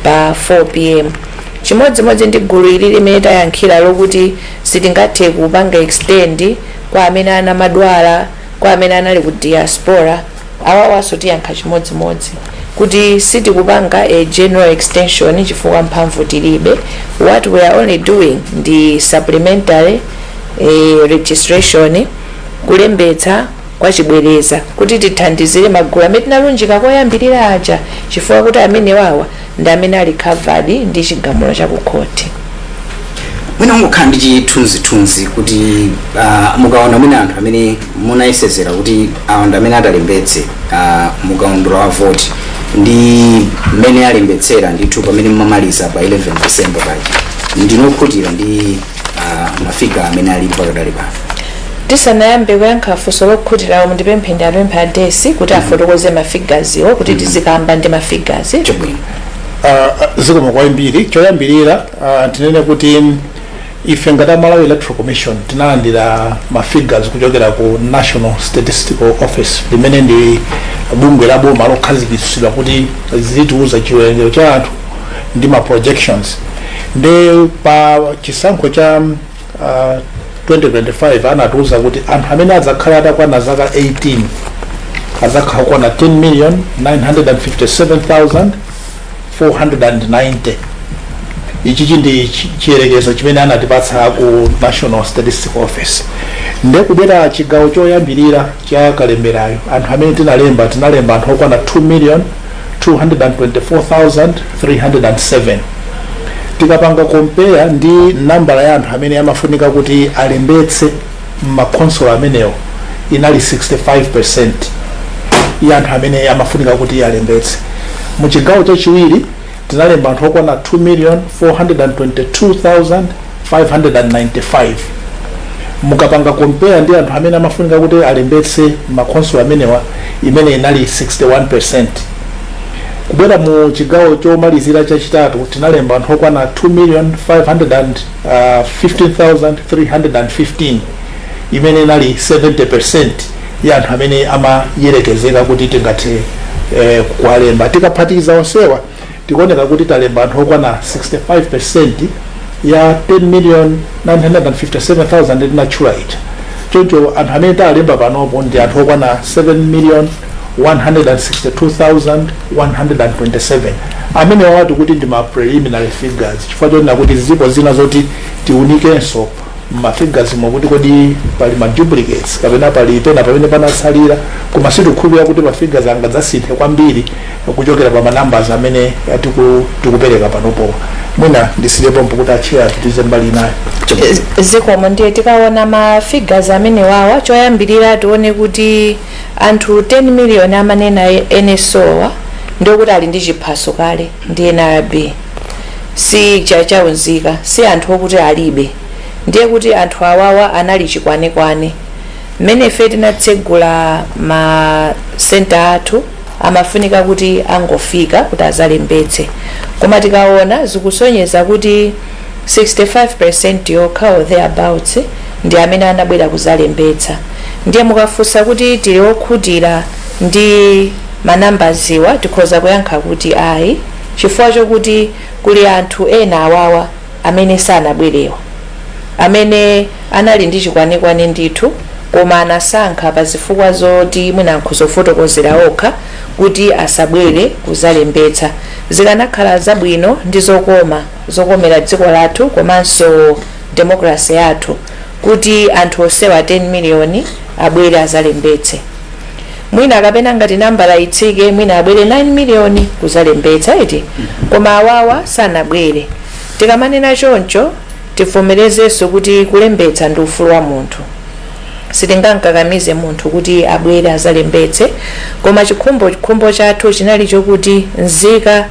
Speaker 5: pa 4 pm. Chimodzimodzi ndi gulu ili limene tayankhira lokuti sitingathe kupanga extend kwa amene ana madwala kwa amene anali ku diaspora awawaso tiyankha chimodzimodzi kuti sitikupanga a general extension chifukwa mphamvu tilibe. What we are only doing ndi supplementary registration kulembetsa kwa chibwereza kuti tithandizire magulu amene tinalunjika koyambirira aja chifukwa kuti amene wawa ndi amene ali covered ndi chigamulo cha kukhoti.
Speaker 3: Mwina ungokhala ndi chithunzithunzi kuti mukaona mwina anthu amene munayesezera kuti awo ndi amene atalembetse mukaundula wa voti ndi mmene alembetsera ndithu pamene mmamaliza pa 11 December paja ndinokhutira ndi mafiga amene alipo pakadali pano.
Speaker 5: Tisanayambe kuyankha funso lokhutira mundipemphe ndi apempha adesi kuti afotokoze mafigaziwo kuti tizikamba ndi mafigazi.
Speaker 3: Chabwino.
Speaker 6: Zikomo kwambiri choyambirira tinene kuti ife ngati Malawi Electoral Commission tinalandira mafigures kuchokera ku National Statistical Office limene ndi bungwe la boma lokhazikitsidwa kuti zitiuza chiwerengero cha anthu ndi ma projections. Ndi pa chisankho cha 2025 anatiuza kuti anthu amene adzakhala atakwana zaka 18 adzakhala kwana 10,957,490. Ichi ndi chiyerekezo chimene anatipatsa ku National Statistical Office. Ndiye kubwera chigawo choyambirira cha Kalemberayo anthu amene tinalemba anthu okwana 2,224,307. Tikapanga compare ndi nambala ya anthu amene amafunika kuti alembetse makonsola amenewo inali 65% ya anthu amene amafunika kuti alembetse. Mu chigawo chachiwiri tinalemba anthu okwana 2,422,595. Mukapanga compare ndi anthu amene amafunika kuti alembetse makonsola amenewa imene inali 61%. Kubwera mu chigawo chomalizira chachitatu tinalemba anthu okwana 2,515,315 imene inali 70% ya anthu amene amayerekezeka kuti tingathe kuwalemba. Tikaphatikiza onsewa tikuoneka kuti talemba anthu okwana 65% ya 10,957,000 tinatchula ita. Choncho anthu amene talemba panopo ndi anthu okwana 7,162,127 amene wawati kuti ndi ma preliminary figures chifukwa chonena kuti zipo zina zoti tiunikenso mafigures mokuti kodi pali ma duplicates kapena pali pena pamene panatsalira koma sitikukhulupirira kuti mafigures angadzasinthe kwambiri kuchokera pa numbers amene tikupereka panopo. Mwina ndisilepo mpukuti achira tutize mbali nayo.
Speaker 5: Zikomo ndiye tikaona mafigures amene wawa choyambirira tione kuti anthu 10 million amanena NSOwa ndokuti ali ndi chiphaso kale ndi NRB si cha Unzika si anthu okuti alibe. Ndiye kuti anthu awawa anali chikwanekwane mmene ife tinatsegula ma center athu amafunika kuti angofika kuti azalembetse, koma tikaona zikusonyeza kuti 65% yokha or thereabouts ndi amene anabwera kuzalembetsa. Ndiye mukafunsa kuti tili okhutira ndi manambaziwa tikhoza kuyankha kuti ayi, chifukwa chokuti kuli anthu ena awawa amene sanabwerewa amene anali ndi chikwanekwane ndithu koma anasankha pa zifukwa zoti mwina nkhuzofotokozera okha kuti asabwere kuzalembetsa. Zikanakhala zabwino ndi zokomera dziko lathu komanso democracy yathu kuti anthu osewa 10 million abwere azalembetse. Mwina akapena ngati nambala itsike mwina abwere 9 million kuzalembetsa iti koma awawa sanabwere. Tikamanena choncho tivomerezenso kuti kulembetsa ndi ufulu wa munthu, sitingamkakamize munthu kuti abwere azalembetse, koma chikhumbo chathu chinali chokuti nzika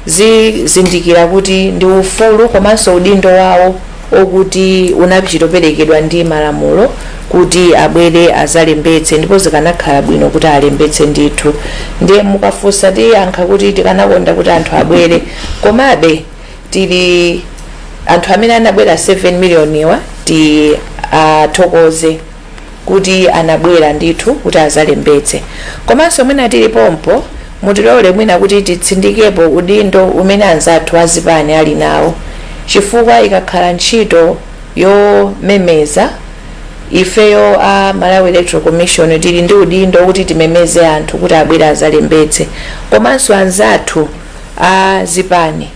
Speaker 5: zizindikira kuti ndi ufulu komanso udindo wawo okuti unachitoperekedwa ndi malamulo kuti abwere azalembetse, ndipo zikanakhala bwino kuti alembetse ndithu. Ndiye mukafunsa tiyankha kuti tikanakonda kuti anthu abwere, komabe tili anthu amene anabwera 7 million ti athokoze kuti anabwera ndithu kuti azalembetse. Komanso mwina tili pompo mutilole mwina kuti titsindikepo udindo umene anzathu azipani ali nawo, chifukwa ikakhala ntchito yomemeza ifeyo a Malawi Electoral Commission tili ndi udindo kuti timemeze anthu kuti abwere azalembetse, komanso anzathu azipani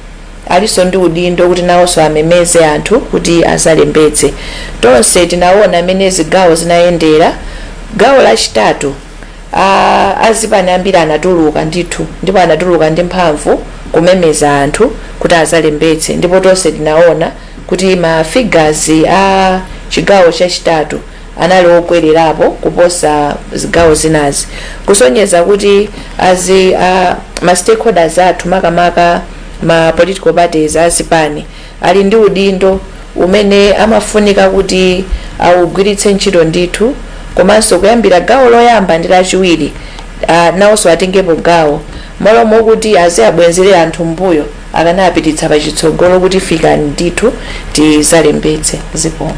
Speaker 5: aliso ndi udindo kuti nawonso amemeze anthu kuti azalembetse. Tonse tinaona mene zigawo zinayendera. Gawo lachitatu azipani ambiri anatuluka ndithu, ndipo anatuluka ndi mphamvu kumemeza anthu kuti azalembetse, ndipo tonse tinaona kuti ma figures a chigawo chachitatu anali okwererapo kuposa zigawo zinazi, kusonyeza kuti ma stakeholders athu makamaka ma political parties azipani ali ndi udindo umene amafunika kuti awugwiritse ntchito ndithu, komanso kuyambira gawo loyamba ndi lachiwiri nawonso atengepo gawo malomo kuti aziyabwenzerera anthu mbuyo akanapititsa pachitsogolo kuti fikani ndithu tizalembetse zipomo.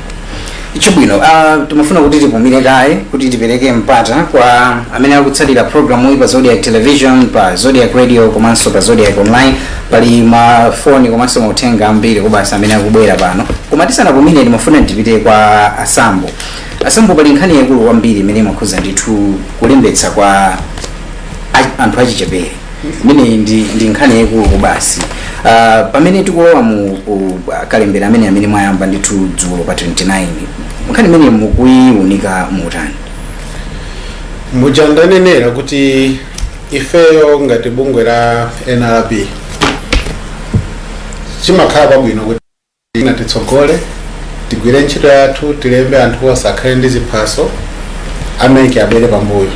Speaker 3: Chibwino, tumafuna kuti tipumire kaye kuti tipereke mpata kwa amene akutsatira programu iyi pa Zodiac Television, pa Zodiac Radio komanso pa Zodiac Online. Pali mafoni komanso mauthenga ambiri kubasa amene akubwera pano, koma tisanapumire timafuna tipite kwa Asambo. Pali nkhani yaikulu kwambiri imene imakhuza ndithu kulembetsa kwa anthu achichepere. Mine ndi nkhani yaikulu kubasi. Pamene tikulowa mu kalembera amene mwayamba ndithu dzulo pa 29, nkhani imene mukuiunika mutani?
Speaker 4: Mujandanenera kuti ifeyo ngati bungwe la NRB chimakhala pabwino kuti titsogole tigwire ntchito yathu, tilembe anthu osakhale ndi ziphaso ameke abwere pambuyo.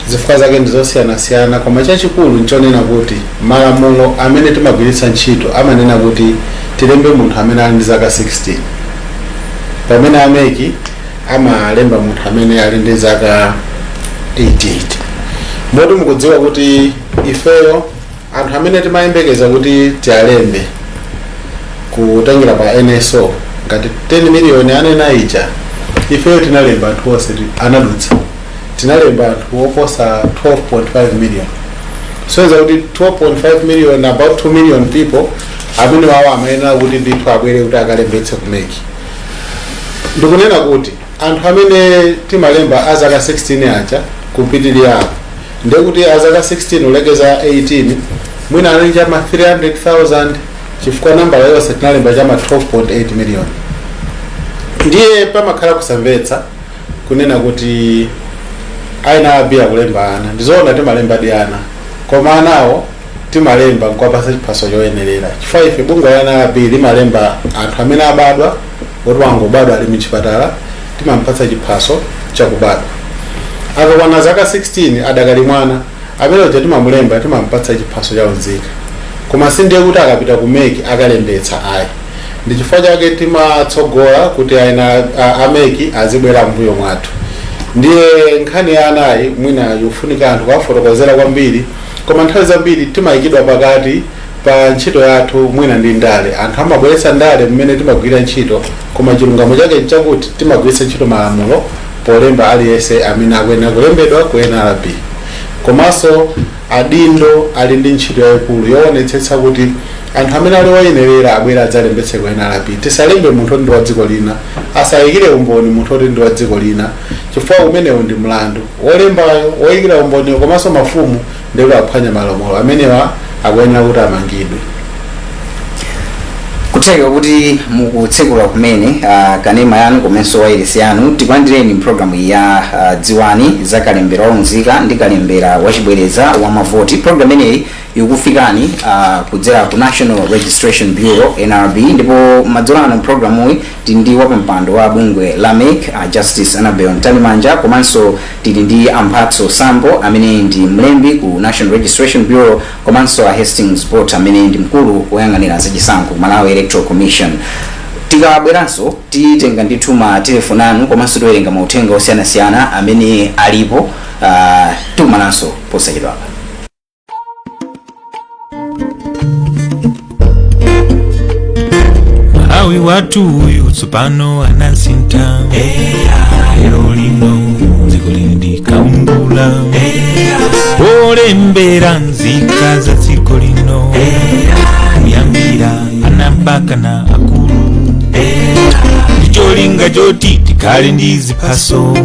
Speaker 4: Zifukwa zake ndizosiyana-siyana, koma chachikulu nchonena kuti malamulo amene timagwiritsa ntchito amanena kuti tilembe munthu amene ali ndi zaka 16, pamene ameki amalemba munthu amene ali ndi zaka 88. Moti mukudziwa kuti ifeyo anthu amene timayembekeza kuti tialembe kutengera pa NSO ngati 10 miliyoni anena ija, ifeyo tinalemba anthu onse anadutsa, tinalemba anthu oposa 12.5 million. So za kuti 12.5 million, about 2 million people amene wawo amayenera kuti ndithu abwere kuti akalembetse kumeki. Ndikunena kuti anthu amene timalemba azaka 16 aja kupitirira apo, ndiye kuti azaka 16 ulekeza 18 mwina ali chama 300,000 chifukwa namba yonse tinalemba chama 12.8 million. Ndiye pamakhala kusamvetsa kunena kuti aina abia kulemba ana, ndizoona timalemba diana, koma anawo timalemba nkwapasa chiphaso choyenerera. Chifukwa ife bungwe la NRB limalemba anthu amene abadwa kuti wangobadwa ali mchipatala, timampatsa chiphaso chakubadwa. Akakwana zaka 16 adakali mwana, amene uja timamulemba timampatsa chiphaso cha Unzika. Koma sindiye kuti akapita kumeki akalembetsa ayi. Ndi chifukwa chake timatsogola kuti aina ameki azibwera mbuyo mwathu. Ndiye nkhani ya anayi mwina yofunika anthu kafotokozera kwambiri, koma nthawi zambiri timayikidwa pakati pa ntchito yathu mwina ndi ndale. Anthu amabweretsa ndale mmene timagwira ntchito, koma chilungamo chake nchakuti timagwiritsa ntchito malamulo polemba aliyense amene akuyenera kulembedwa ku NRB. Komanso adindo ali ndi ntchito yayikulu yoonetsetsa kuti anthu amene ali oyenerera abwera adzalembetse ku NRB. Tisalembe munthu ndi wa dziko lina, asayikire umboni munthu ndi wa dziko lina, chifukwa umenewo ndi mlandu. Wolembayo woyikira umboni komanso mafumu ndiwo aphwanya malamulo amenewa akuyenera kuti amangidwe.
Speaker 3: Kutheka kuti mukutsekula kumene kanema yanu komanso wairesi yanu, tikulandireni programu ya Dziwani za Kalembera Unzika ndi Kalembera wachibwereza Wamavoti. Programu ineyi ikufikani kudzera ku National Registration Bureau NRB, ndipo madzulano programu iyi tili ndi wapampando wa bungwe la MEC Justice Annabel Ntalimanja, komanso tili ndi Amphatso Sambo amene ndi mlembi ku National Registration Bureau, komanso Hastings Bot amene ndi mkulu woyang'anira zachisankho Malawi Electoral Commission. Tikabweranso titenga ndithu ma telefoni anu komanso towerenga mauthenga osiyanasiyana amene alipo, tikumananso posachedwapa.
Speaker 2: Malawi watu uyu tsopano anasinta, lero lino dziko lindi kaumbula, olembera nzika za dziko lino, kuyambira ana mpaka na akulu, ndicholinga choti tikhale ndi ziphaso,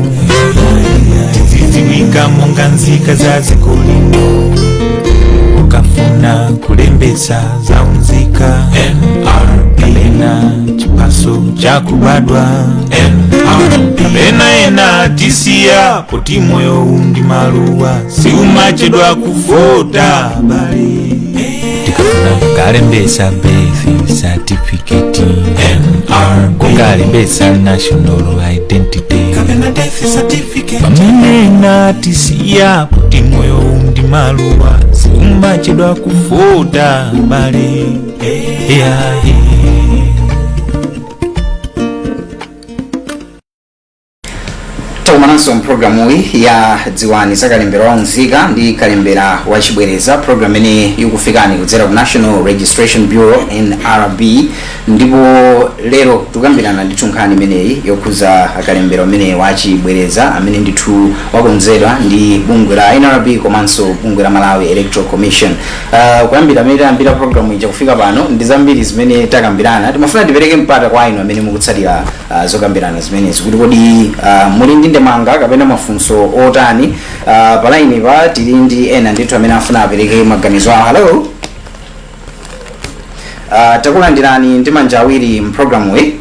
Speaker 2: tizidziwika monga nzika za dziko lino. Ukafuna kulembetsa za Unzika NRB, kapena chiphaso chakubadwa NRB, kapena ena tisiya poti moyo undi maluwa siumachedwa kuvota bale. Tikafuna kukalembetsa birth certificate NRB, kukalembetsa national identity
Speaker 1: kapena death certificate.
Speaker 2: pamene natisiya kuti moyo undi maluwa siumachedwa kufota bale eyaye.
Speaker 3: Takumananso mpulogalamu ya Dziwan za Kalembera wa Unzika ndi Kalembera wa Chibwereza, program ine ikufikani kudzera ku National Registration Bureau NRB, ndipo lero tukambirana ndi nkhani imeneyi yokhuza Kalembera umene wa Chibwereza amene ndithu wakonzedwa ndi bungwe la NRB komanso bungwe la Malawi Electoral Commission. Kuyambira amene ambira program ija kufika pano ndi zambiri zimene takambirana. Timafuna tipereke mpata kwa inu amene mukutsatira zokambirana zimenezi kuti kodi muli ndi ndemanga kapena mafunso otani. Palaini pa tili ndi ena ndithu amene afuna apereke maganizo awo. Hello, takulandirani ndi manja awiri mpulogalamu iyi.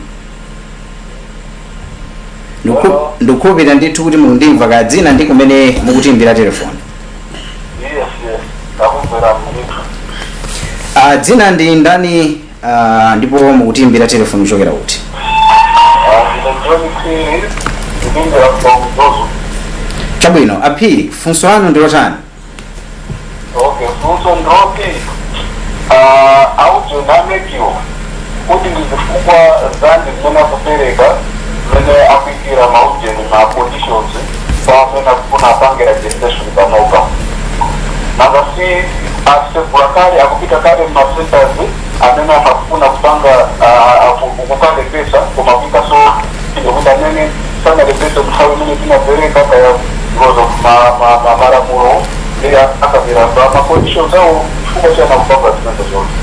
Speaker 3: Ndikukhulupirira ndithu kuti mukundimva kadzina ndi kumene mukutimbira telefoni.
Speaker 7: Yes, takumvera mundithu.
Speaker 3: Dzina ndi ndani ndipo mukutimbira telefoni kuchokera kuti? Chabwino, aphiri funso lanu ndi lotani?
Speaker 7: Okay, funso ndoti aujonamekio kuti ndizifukwa zandi zimene akupereka zimene akuikira maujeni ma conditions pamene akufuna apange registration panopa. Nanga si asegula kale akupita kale ma-centers amene akufuna kupanga kupanga pesa kumapika so kuti amene sana pesa msawi mene tinapereka kaya because of maramulo ya akavira ma conditions au fuko cha kupanga zimene zote.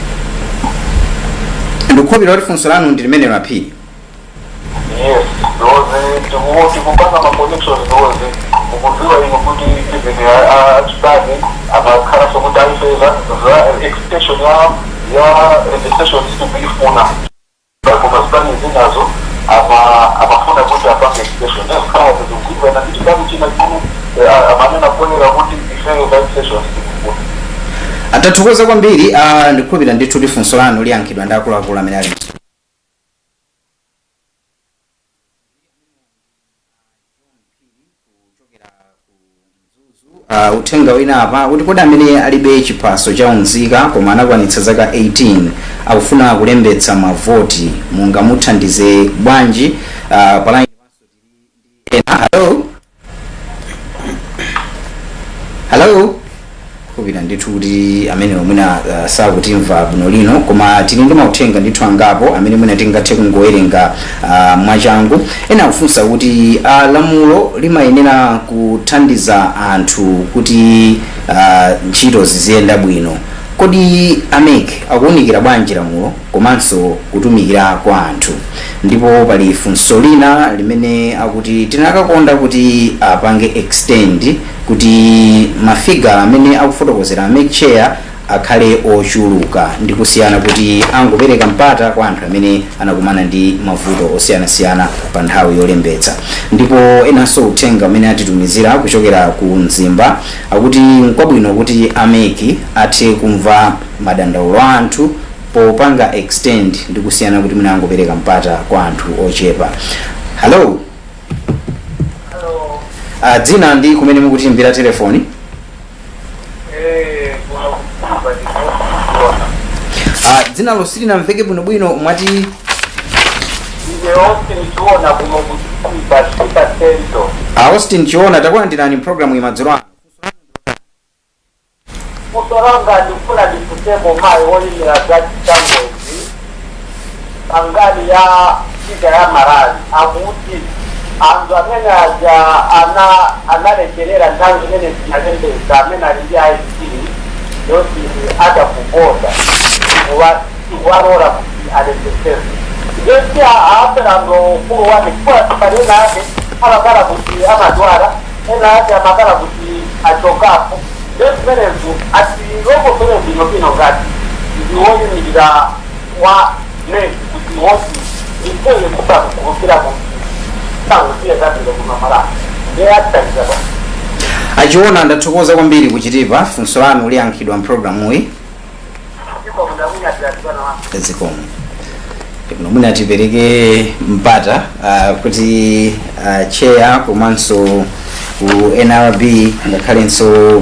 Speaker 3: Ndikukhulupirira kuti funso lanu ndi limene aphiri.
Speaker 7: Yes, those kupanga ma connections those ukuziwa ino kuti even achibani amakhala sokuti ayifeza za extension ya registration isifuna kuma zibani zinazo amafuna kuti apange extension kama zikuziwa na kitu kama china kimu amanena kuonera kuti ifeyo za extension isifuna.
Speaker 3: Atathokoza kwambiri. Ndikukhulupirira ndithu kuti funso lanu liyankhidwa ndi akuluakulu amene ali uthenga wina apa kuti kodi amene alibe chiphaso cha Unzika koma anakwanitsa zaka 18 akufuna kulembetsa mavoti mungamuthandize bwanji? Palaini panso tili ena. Hello, kupita ndithu kuti amene mwina sakutimva bwino lino, koma tili ndi mauthenga ndithu angapo amene mwina tingathe kungowerenga mwachangu. Ena akufunsa kuti lamulo limayenera kuthandiza anthu kuti ntchito ziziyenda bwino. Kodi ameke akuunikira bwanji lamulo komanso kutumikira kwa anthu? Ndipo pali funso lina limene akuti tinakakonda kuti apange extend kuti mafiga amene akufotokozera make chair akhale ochuluka ndi kusiyana kuti angopereka mpata kwa anthu amene anakumana ndi mavuto osiyanasiyana pa nthawi yolembetsa. Ndipo enanso uthenga amene atitumizira kuchokera ku Mzimba akuti nkwabwino kuti ameki athe kumva madandaulo a anthu popanga extend ndi kusiyana kuti mwina angopereka mpata kwa anthu ochepa. Hello, dzina ndi kumene mukutimbira telefoni? Dzina losili namveke bwinobwino mwati Austin Chiona. Takulandirani programu imadzulo ano.
Speaker 7: Musoranga ndikula ndikutemo mai wolimira zati tangozi angani ya chika ya Malawi akuti anzu amene aja analekerera nthawi zimene zinalembetsa amene ali ndi IC yoti adakuvota iwalola kuti alembetsere yoti aapera mkulu wake kuwa tikanena ake amakala kuti amadwala ena ake amakala kuti achokapo zimenezo ati loko pere bino ngati ndiwoyimikira wa nesi kuti woti ifeye kutakukira kuti tangusiye zatile kuna Malawi ndeyatitaliza
Speaker 3: Achiona. Ndathokoza kwambiri kuchitipa funso lanu liyankhidwa mpulogalamu iyi. Zikomo. mwina tipereke mpata kuti chair komanso ku NRB ngakhalenso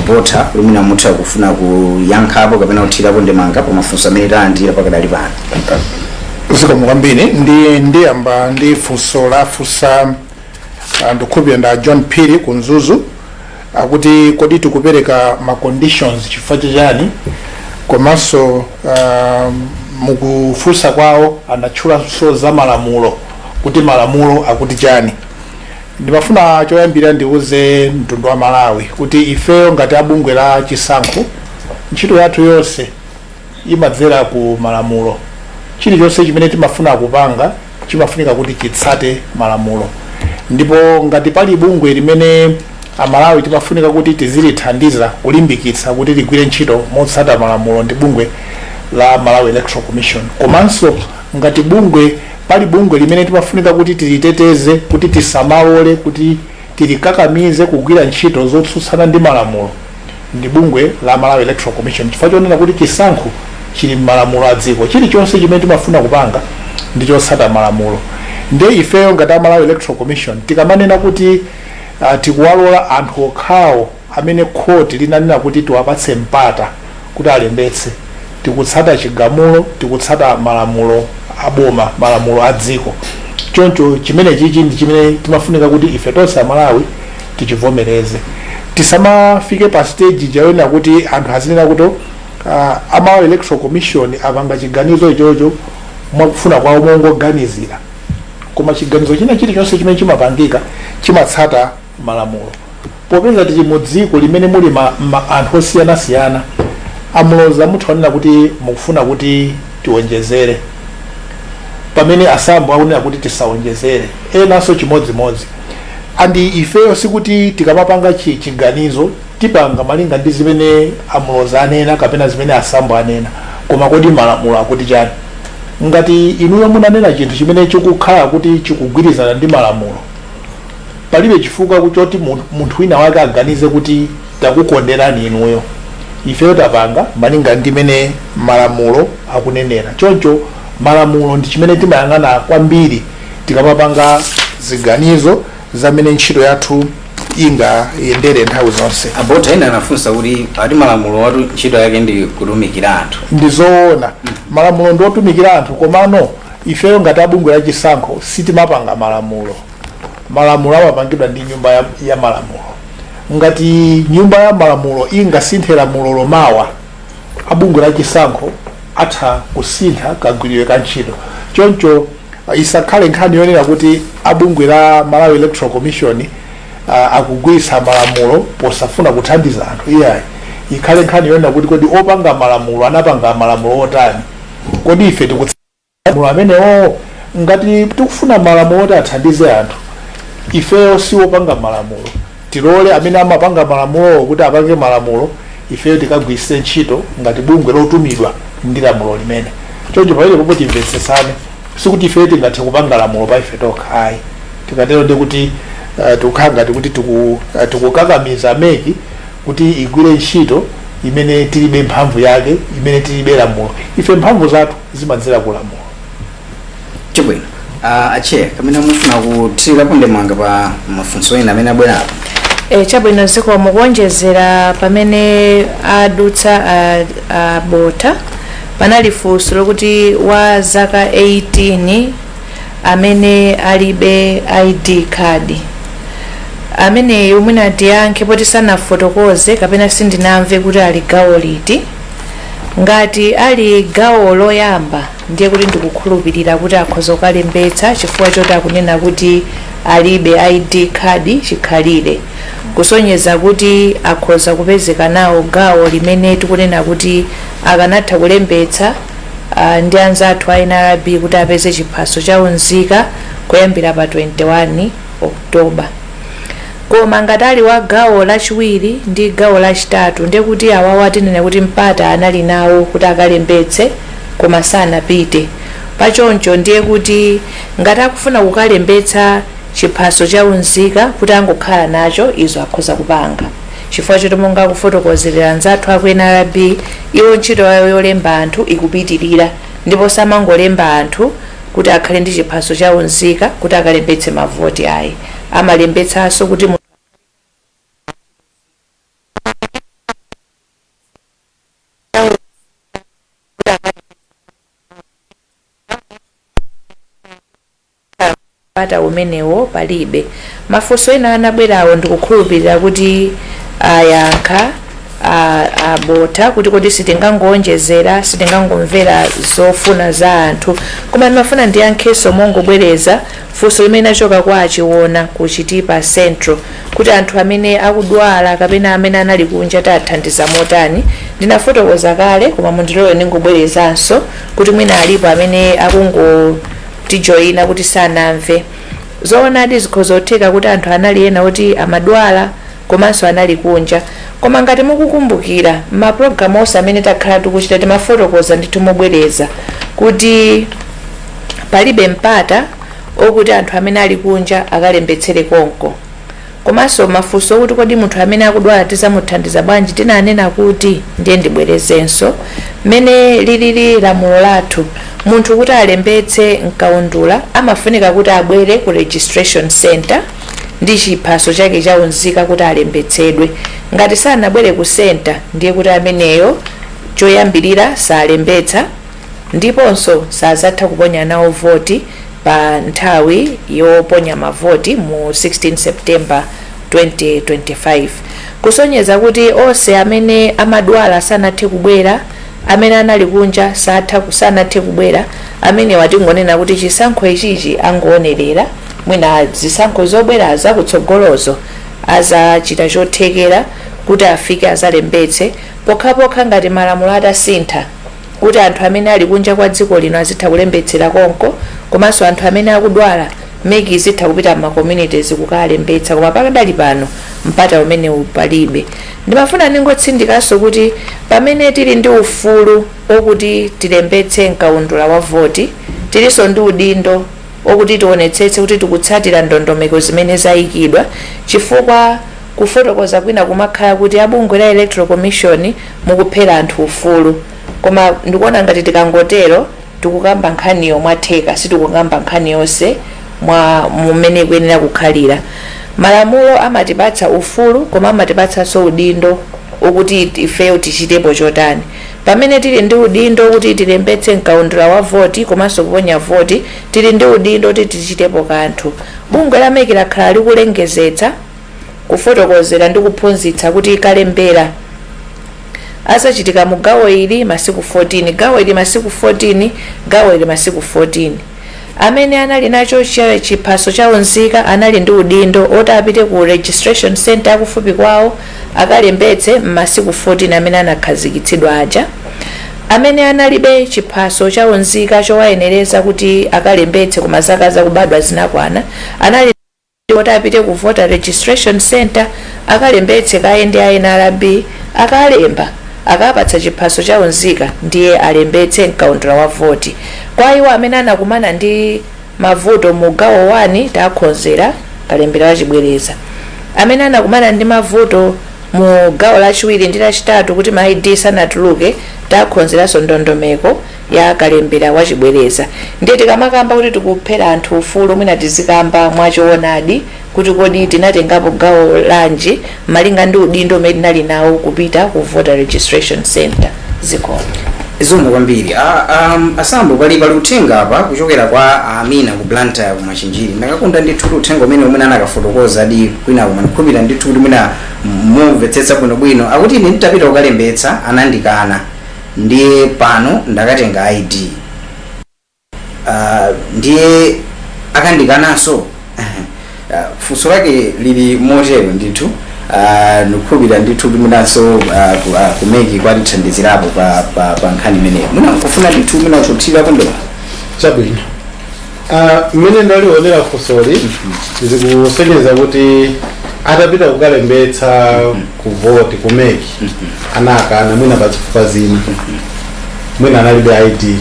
Speaker 3: bota kuti mwina mutha kufuna kuyankhapo kapena kuthirapo ndemanga pa mafunso amene talandira pakadali pano.
Speaker 6: Zikomo kwambiri ndiyamba ndi funso lafunsa ndikukhulupirira nda John Phiri kunzuzu akuti kodi tikupereka ma conditions chifukwa chani komanso mukufunsa kwawo anatchulanso za malamulo kuti malamulo akuti chani. Ndimafuna choyambira ndiuze mtundu wa Malawi kuti ifeyo ngati abungwe la chisankho ntchito yathu yonse imadzera ku malamulo. Chilichonse chimene timafuna kupanga chimafunika kuti chitsate malamulo, ndipo ngati pali bungwe limene Amalawi timafunika kuti tizilithandiza kulimbikitsa kuti ligwire ntchito motsata malamulo ndi bungwe la Malawi Electoral Commission. Komanso ngati pali bungwe limene timafunika kuti tiliteteze kuti tisamalole kuti tilikakamize kugwira ntchito zotsutsana ndi malamulo ndi bungwe la Malawi Electoral Commission, chifukwa chonena kuti chisankho chili m'malamulo a dziko. Chilichonse chimene timafuna kupanga ndi chotsata malamulo. Ndiye ifeyo ngati Malawi Electoral Commission tikamanena kuti tikuwalola anthu okhawo amene khoti linanena kuti tiwapatse mpata kuti alembetse, tikutsata chigamulo, tikutsata malamulo aboma, malamulo a dziko. Choncho chimene chichi ndi chimene timafunika kuti ife tonse Amalawi tichivomereze. Tisamafike pa stage jayona kuti anthu azinena kuti Malawi Electoral Commission apanga chiganizo ichocho mwakufuna kwawo mongoganizira, koma chiganizo chilichonse chimene chimapangika chimatsata malamulo. Popeza tili mu dziko limene muli anthu osiyanasiyana, amuloza muthaonera kuti mukufuna kuti tiwonjezere pamene asambo akunena kuti tisawonjezere, enanso chimodzimodzi. Andi ifeyo sikuti tikamapanga chiganizo tipanga malinga ndi zimene amuloza anena kapena zimene asambo anena, koma kodi malamulo akuti chani. Ngati inuyo munanena chinthu chimene chikukhala kuti chikugwirizana ndi malamulo, palibe chifukwa choti munthu wina wake aganize kuti takukonderani inuyo. Ifeyo tapanga malinga ndi mene malamulo akunenera. Choncho malamulo ndi chimene timayang'ana kwambiri tikamapanga ziganizo zamene ntchito yathu ingayendere nthawi zonse.
Speaker 3: Abota ina anafunsa kuti ati malamulo watu ntchito yake ndi kutumikira anthu.
Speaker 6: Ndizoona malamulo ndi otumikira anthu, komano ifeyo ngati abungwe la chisankho sitimapanga malamulo. Malamulo amapangidwa ndi nyumba ya malamulo. Ngati nyumba ya malamulo ingasinthe lamulo lomawa, abungwe la chisankho atha kusintha kagwiridwe ka ntchito. Choncho isakhale nkhani yonena kuti abungwe la Malawi Electoral Commission akugwiritsa malamulo posafuna kuthandiza anthu. Iyayi ikhale nkhani yonena kuti kodi opanga malamulo anapanga malamulo otani, kodi ife tikutsata malamulo amenewo. Ngati tikufuna malamulo oti athandize anthu, ifeyo si opanga malamulo, tilole amene amapanga malamulo kuti apange malamulo, ifeyo tikagwiritse ntchito ngati bungwe lotumidwa ndi lamulo limene. Choncho pamene popo timvetsesane, sikuti ifeyo tingathe kupanga lamulo pa ife tokha. Ayi, tikatero ndi kuti tikukhala ngati kuti tikukakamiza meki kuti igwire ntchito imene tilibe mphamvu yake, imene tilibe lamulo. Ife mphamvu zathu zimadzera ku lamulo.
Speaker 3: Chibwino ache kamene mufuna kuthirirapo ndemanga pa mafunso ena amene abwerapo.
Speaker 5: Chabwino ziko mukuonjezera pamene adutsa bota panali funso lokuti wa zaka 18 amene alibe ID card, amene umwene atiyankhe poti sanafotokoze kapena sindinamve kuti ali gawo liti. Ngati ali gawo loyamba ndiye kuti ndikukhulupirira kuti akhoza kukalembetsa chifukwa choti akunena kuti alibe ID card chikhalire, kusonyeza kuti akhoza kupezeka nawo gawo limene tikunena kuti akanatha kulembetsa ndi anzathu a NRB kuti apeze chiphaso cha Unzika kuyambira pa 21 Oktoba. Koma ngati ali wa gawo lachiwiri ndi gawo lachitatu ndiye kuti awawo atinena kuti mpata anali nawo kuti akalembetse koma sanapite. Pachoncho ndiye kuti ngati akufuna kukalembetsa chiphaso cha Unzika kuti angokhala nacho, izo akhoza kupanga. Chifukwa choti monga kufotokozerera anzathu a NRB, iwo ntchito yawo yolemba anthu ikupitirira ndipo samangolemba anthu kuti akhale ndi chiphaso cha unzika kuti akalembetse mavoti ayi, amalembetsanso kuti pata umenewo palibe. Mafunso ena anabwerawo ndikukhulupirira kuti ayankha abota kuti kodi sitingangonjezera sitingangomvera zofuna za anthu, koma ndimafuna ndiyankheso mongobwereza funso limene achoka kwa achiona ku Chitipa Central kuti anthu amene akudwala kapena amene anali kunja tathandiza motani. Ndinafotokoza kale koma mundilowe ndingobwerezanso kuti mwina alipo amene akungotijoyina kuti sanamve. Zoonadi zikhozotheka kuti anthu anali ena kuti amadwala komanso anali kunja, koma ngati mukukumbukira mapulogalamu onse amene takhala tikuchita timafotokoza ndithu mobwereza kuti palibe mpata okuti anthu amene ali kunja akalembetsere konko. Komanso mafunso kuti kodi munthu amene akudwala tizamuthandiza bwanji, tinanena kuti ndiye ndibwerezenso mmene lilili lamulo lathu, munthu kuti alembetse mkaundula amafunika kuti abwere ku registration center ndi chiphaso chake cha unzika kuti alembetsedwe. Ngati sanabwere ku center ndiye kuti ameneyo choyambirira salembetsa ndiponso sazatha kuponya nawo voti pa nthawi yoponya mavoti mu 16 September 2025, kusonyeza kuti onse amene amadwala sanathe kubwera, amene anali kunja sanathe kubwera, amene watingonena kuti chisankho ichichi angoonerera mwina zisankho zobwera zakutsogolozo azachita chothekera kuti afike azalembetse pokhapokha ngati malamulo atasintha kuti anthu amene ali kunja kwa dziko lino azitha kulembetsera konko, komanso anthu amene akudwala megi zitha kupita ma communities kukalembetsa, koma pakadali pano mpata umene palibe. Ndimafuna ndingotsindikanso kuti pamene tili ndi ufulu okuti tilembetse mkaundula wa voti, tilinso ndi udindo okuti tionetsetse kuti tikutsatira ndondomeko zimene zayikidwa, chifukwa kufotokoza kwina kumakhala kuti abungwe la Electoral Commission mukuphera anthu ufulu, koma ndikuona ngati tikangotero tikukamba nkhaniyo mwatheka, sitikukamba nkhani yonse mumene kuyenera kukhalira. Malamulo amatipatsa ufulu koma amatipatsanso udindo okuti ifeyo tichitepo chotani. Pamene tili ndi udindo kuti tilembetse mkaundula wa voti komanso kuponya voti, tili ndi udindo kuti tichitepo kanthu. Bungwe la MEC lakhala likulengezetsa kufotokozera ndi kuphunzitsa kuti Kalembera asachitika mu gawo ili masiku 14, gawo ili masiku 14, gawo ili masiku 14. Amene anali nacho chiphaso cha unzika anali ndi udindo oti apite ku registration center akufupi kwawo akalembetse masiku 14 amene anakhazikitsidwa aja. Amene analibe chiphaso cha unzika chowayenereza kuti akalembetse koma zaka zakubadwa zinakwana anali oti apite ku voter registration center akalembetse kaende a NRB akalemba akapatsa chiphaso cha unzika ndiye alembetse mkaundula wa voti. Kwa iwo amene anakumana ndi mavuto mu gawo 1 takhonzera Kalembera wachibwereza, amene anakumana ndi mavuto mu gawo lachiwiri ndi lachitatu kuti ma ID sanatuluke takhonzeranso ndondomeko ya Kalembera wachibwereza. Ndiye tikamakamba kuti tikuphera anthu ufulu mwina tizikamba mwachoonadi kuti kodi tinatengapo gawo lanji malinga ndi udindo umene tinali nawo kupita ku voter registration center zikolo.
Speaker 3: Zomwe kwambiri asambo pali uthenga apa kuchokera kwa Amina ku Blantyre ku Machinjiri. Ndakakunda ndithu uthenga umene anafotokoza di kwina kumankhupira ndithu kuti mwina mumvetsetsa bwinobwino akuti ine nditapita kukalembetsa anandikana ndiye pano ndakatenga ID ndiye akandikananso. Funso lake lili motero ndithu nukhupira ndithu mwinanso kumeki kwatithandizirapo pa nkhani imeneyo. Mwina kufuna ndithu mwina kuthira kondo
Speaker 4: chabwino mmene ndalionera fusoli zikusonyeza kuti atapita kukalembetsa ku voti kumeki anakana mwina pazifukwa zina mwina analibe ID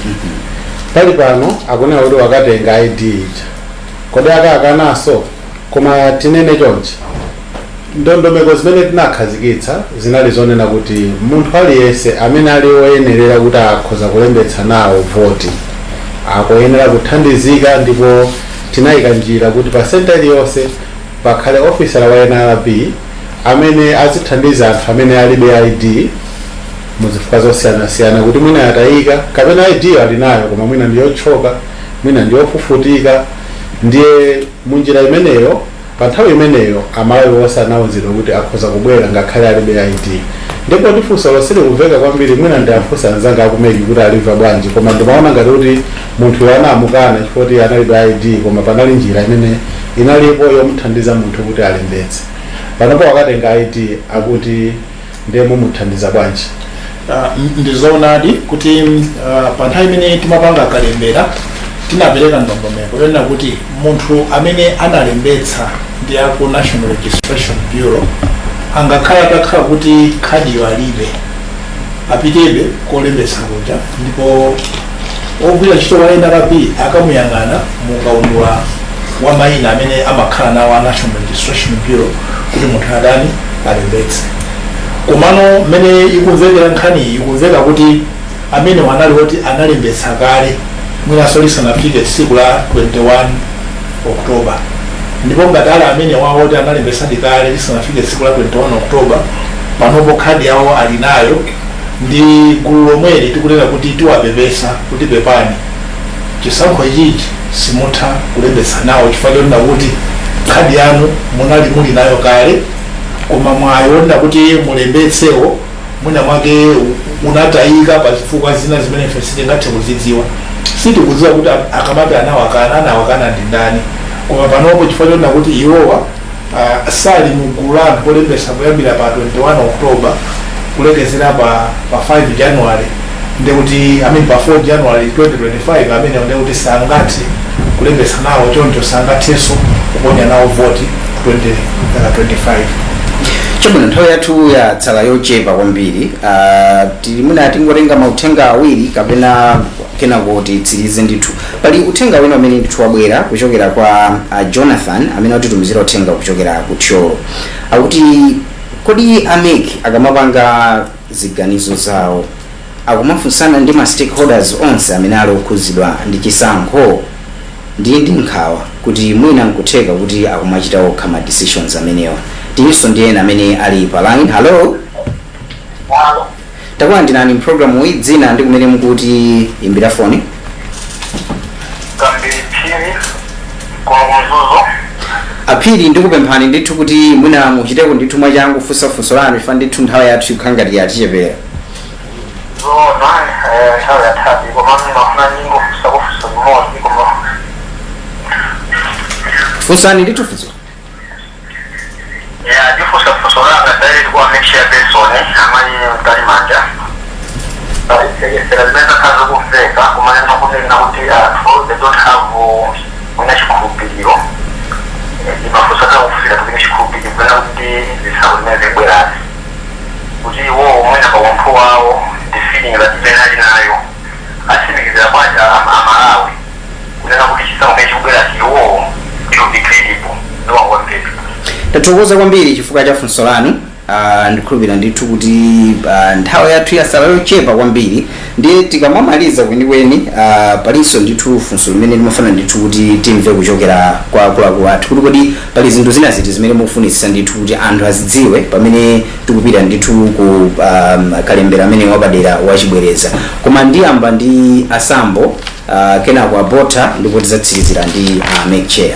Speaker 4: pali pano akunena kuti wakatenga ID ija kodi akakanaso koma tinene chonchi ndondomeko zimene tinakhazikitsa zinali zonena kuti munthu aliyense amene ali woyenerera kuti akhoza kulembetsa nawo voti akuyenera kuthandizika, ndipo tinayika njira kuti pa senta iliyonse pakhale ofisala wa NRB amene azithandiza anthu amene alibe ID muzifukwa zosiyanasiyana, kuti mwina yatayika kapena ID ali nayo koma mwina ndiyochoka, mwina ndiyofufutika. Ndiye munjira imeneyo pa nthawi imeneyo Amalawi onse anawuzidwa kuti akhoza kubwera ngakhale alibe ID. Ndipo ndifunso losili kumveka kwambiri, mwina ndiafunsa anzanga akumeki kuti alimva bwanji, koma ndimaona ngati kuti munthu anamukana chifukwa kuti analibe ID, koma panali njira imene inalipo yomuthandiza munthu kuti alembetse. Panopo wakatenga ID akuti ndiye mumuthandiza bwanji?
Speaker 6: Ndizoonadi kuti pa nthawi imene timapanga Kalembera tinapereka ndondomeko yonena kuti munthu amene analembetsa ndi aku National Registration Bureau angakhala atakhala kuti khadiyo alibe apitebe kolembetsa kuja, ndipo ogwira ntchito wa NRB akamuyang'ana mukaundula wa mayina amene amakhala nawo a National Registration Bureau kuti munthu adani alembetse. Komano mmene ikumvekera nkhani ikumveka kuti amene wanali woti analembetsa kale mwinaso lisanafike tsiku la 21 Oktoba, ndipo ngati ali amene wawo oti analembetsa kale lisanafike tsiku la 21 Oktoba, panopo khadi yawo ali nayo ndi gulu lomweli tikunena kuti tiwapepesa kuti pepani chisankho ichichi simutha kulembetsa nawo chifukwa chonena kuti khadi yanu munali muli nayo kale, koma mwayonda kuti mulembetsewo mwina mwake unatayika pa zifukwa zina zimene ife sitingathe kuzidziwa. Sitikudziwa kuti akamati anawakana ndi ndani, koma panopo chifukwa chonena kuti iwowa sali mugulu la anthu olembetsa kuyambira pa 21 Oktoba kulekezera pa 5 January, ndekuti pa 4 January 2025 amene ndekuti sangathe kulembetsa nawo choncho sangathenso kuponya nawo voti 2025.
Speaker 3: Chobona nthawi yathu yatsala yochepa kwambiri. Tilimuna tingotenga mauthenga awiri kapena kenako titsirize ndithu. Pali uthenga wina amene ndithu wabwera kuchokera kwa Jonathan amene watitumizira uthenga kuchokera ku Tcholo. Akuti kodi ameki akamapanga ziganizo zawo akumafunsana ndi ma stakeholders onse amene ali okhuzidwa ndi chisankho ndi nkhawa kuti mwina nkutheka kuti akumachita okha ma decisions amenewa. Tininso ndi ena amene ali pa line. Hello. Takuwa ndinani program hii dzina ndi kumene mukuti imbira phone. Aphiri ndikupemphani ndithu kuti mwina muchiteko ndithu mwachangu funso lanu ifa ndithu nthawi yathu ikhangati yatichepera. Funsani ndithu funso.
Speaker 7: Difusa fusolanga tayari kwa mixture persone amani mtani manja. Seremeza kazi kufeka kumanena kunena kuti they don't have unachikupiliro. Imafusa kama kufika tukini chikupiliro kuna kuti zisabuneze bwerasi. Kuti wo mwena kwa wampu wao the feeling that imenaji nayo asimikizira kwa Malawi. Kunena kuti chisamu kechi bwerasi wo it will be credible. No one will be.
Speaker 3: Tatokoza kwambiri chifukwa cha funso lanu. Ndikhulupirira ndithu kuti nthawi yathu yasala yochepa kwambiri, ndiye tikamamaliza kwenikweni palinso ndithu funso limene limafuna ndithu kuti timve kuchokera kwa akuluakulu athu kuti kodi pali zinthu zina ziti zimene mukufunitsitsa ndithu kuti anthu azidziwe pamene tikupita ndithu ku Kalembera amene Wapadera wachibwereza. Koma ndiyamba ndi Asambo kenako Abota ndipo tidzatsirizira ndi Make Chair.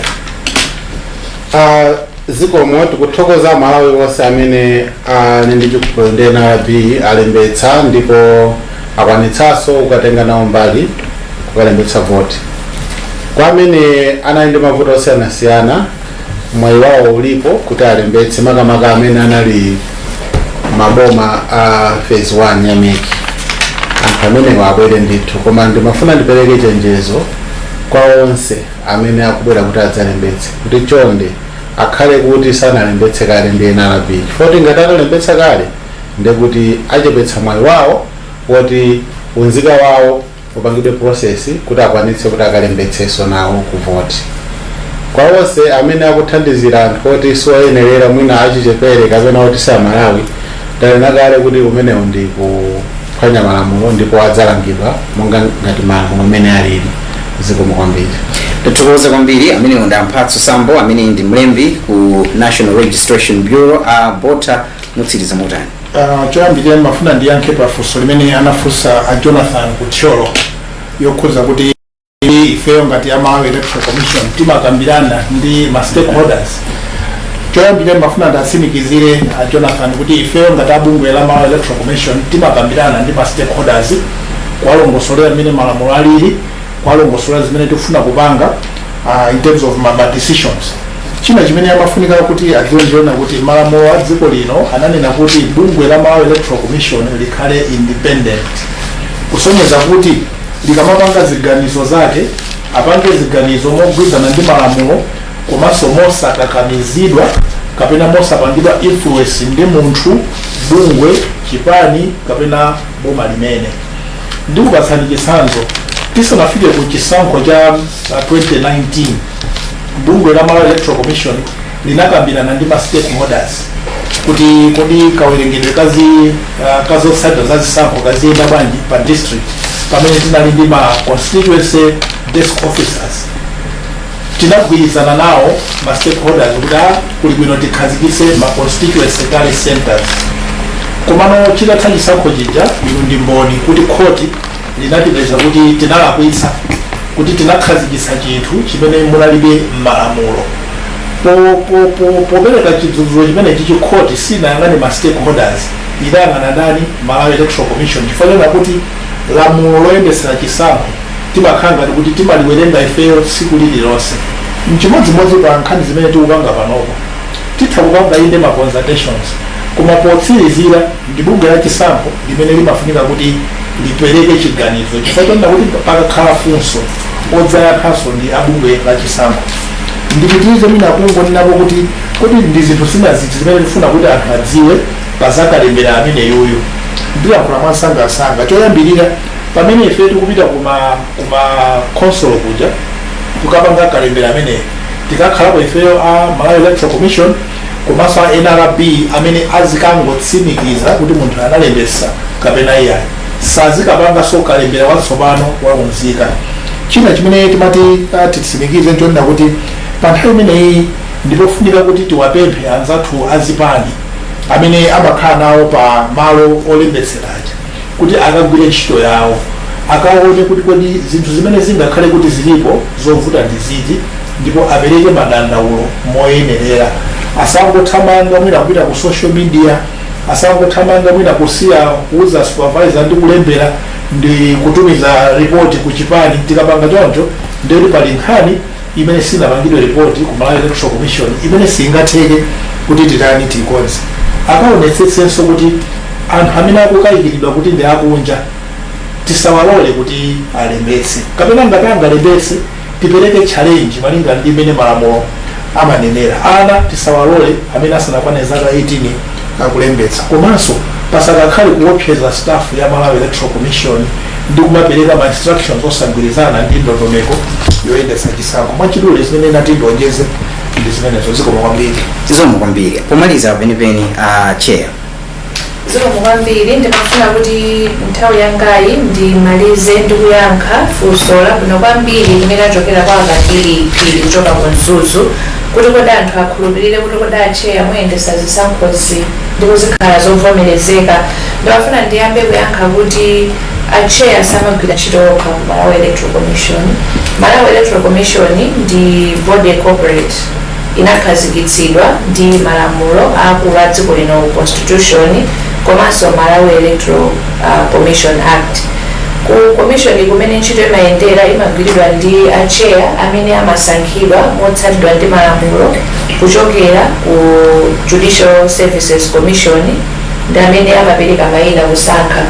Speaker 4: Zikomo tikuthokoza Malawi wonse amene ndi chikupondera NRB alembetsa ndipo akwanitsanso kukatenga nawo mbali kukalembetsa voti. Kwa amene anali ndi mavuto osiyanasiyana mwayi wawo ulipo kuti alembetse makamaka amene anali maboma a phase 1 ya meki. Anthu amene wabwere ndithu, koma ndimafuna ndipereke chenjezo kwa onse amene akubwera kuti adzalembetse kuti chonde akhale kuti sanalembetse kale ndi NRB. Chifukwa ngati analembetsa kale ndekuti achepetsa mwayi wawo woti unzika wawo upangidwe process kuti akwanitse kuti akalembetsenso nawo ku voti. kwa onse amene akuthandizira anthu oti siwoyenerera mwina achichepere kapena oti si Amalawi, tanena kale kuti umenewu ndi kuphwanya malamulo ndipo adzalangidwa monga ngati malamulo amene alili. Zikomo kwambiri.
Speaker 3: Tathokoza kwambiri amene ndi Mphatso Sambo amene ndi mlembi ku National Registration Bureau bota mutsiriza motani.
Speaker 6: Choyambirira mafuna ndiyankhe pafunso limene anafunsa a Jonathan Kuthyolo yokhuza kuti ifeyo ngati Malawi Electoral Commission timakambirana ndi ma stakeholders. Choyambirira mafuna ndasimikizire a Jonathan kuti ifeyo ngati abungwe la Malawi Electoral Commission timakambirana ndi ma stakeholders kuwalongosolera mmene malamulo alili, kuwalongosolera zimene tikufuna kupanga in terms of my decisions. China chimene amafunika kuti adziona kuti malamulo a dziko lino ananena kuti bungwe la Malawi Electoral Commission likhale independent, kusonyeza kuti likamapanga ziganizo zake apange ziganizo mogwirizana ndi malamulo komanso mosakakamizidwa kapena mosapangidwa influence ndi munthu, bungwe, chipani kapena boma limene. Ndikupatsani chitsanzo, tisanafike ku chisankho cha 2019 bungwe la Malawi Electoral Commission linakambirana ndi ma stakeholders kuti kodi kawerengedwe kazotsatira za zisankho kaziyenda bwanji pa district pamene tinali ndi ma constituency desk officers. Tinagwirizana nawo ma stakeholders kuti kuli bwino tikhazikitse ma constituency tally centers. Komano chitatha chisankho chija inu ndi mboni kuti khoti linatipeza kuti tinalakwitsa kuti tinakhazikitsa chinthu chimene munalibe m'malamulo. Popereka chidzudzulo chimene chikhoti sinayang'ane ma stakeholders, idayang'ana ndani? Malawi Electoral Commission. Chifukwa kuti lamulo loyendesera chisankho timakhala ngati kuti timaliwerenga ifeyo tsiku lililonse. Mchimodzimodzi pa nkhani zimene tikupanga panopo titha kupanga inde ma consultations, koma potsirizira ndi bungwe la chisankho limene limafunika kuti lipereke chiganizo. Chifukwa kuti pakakhala funso odzayankhanso ndi abungwe la chisankho. Ndipitirize mina kungonenako kuti ndi zinthu zinazizi zimene tifuna kuti anthu adziwe pa za Kalembera amene yoyo. Ndiyankhula mwansangasanga. Choyambirira pamene ife tikupita kuma console kuja tukapanga Kalembera amene tikakhalapo ifeyo a Malawi Electoral Commission komanso a NRB amene azikangotsimikiza kuti munthu analembesa kapena iyayi. Sazikapanga so Kalembera watsopano wa Unzika. China chimene timati titsimikize nchonena kuti pa nthawi imeneyi ndipofunika kuti tiwapemphe anzathu azipani amene amakhala nawo pa malo olembetseraja kuti akagwire ntchito yawo, akaone kuti kodi zinthu zimene zingakhale kuti zilipo zovuta ndi ziti, ndipo apereke madandaulo moyenerera. Asangothamanga mwina kupita ku social media, asangothamanga mwina kusiya kuuza supervisor ndi kulembera ndi kutumiza report ku chipani. Tikapanga choncho ndeti pali nkhani imene sinapangidwe report ku Malawi Electoral Commission imene singatheke kuti titani tikonze. Akaonetsetsenso kuti anthu amene akukayikiridwa kuti ndi akunja tisawalole kuti alembetse, kapena ngati angalembetse tipereke challenge malinga ndi imene malamulo amanenera. Ana tisawalole amene asanakwane zaka 18 akulembetsa. Komanso pasakakhale kuopseza staff ya Malawi Electoral Commission ndi kumapereka ma instructions osagwirizana ndi ndondomeko yoyendesa chisankho. Mwachidule zimene nati ndonjeze ndi zimenezo. Zikomo kwambiri.
Speaker 3: Zikomo kwambiri. Pomaliza penipeni chair.
Speaker 5: Zikomo kwambiri. Ndimafuna kuti nthawi yangayi ndimalize ndi kuyankha funso labwino kwambiri limene lachokera kwa akatswiri kuchoka ku Mzuzu kuti kodi anthu akhulupirire kuti kodi acheya muyendesa zisankhozi ndipo zikhala zovomerezeka. Ndimafuna ndiyambe kuyankha kuti acheya samagwira ntchito okha ku Malawi Electoral Commission. Malawi Electoral Commission ndi body corporate inakhazikitsidwa ndi malamulo akulu a dziko lino constitution komanso Malawi Electoral Commission Act. Ku commission kumene ntchito imayendera imagwiridwa ndi acheya amene amasankhidwa motsatidwa ndi malamulo kuchokera ku Judicial Services Commission ndi amene amapereka mayina kusankha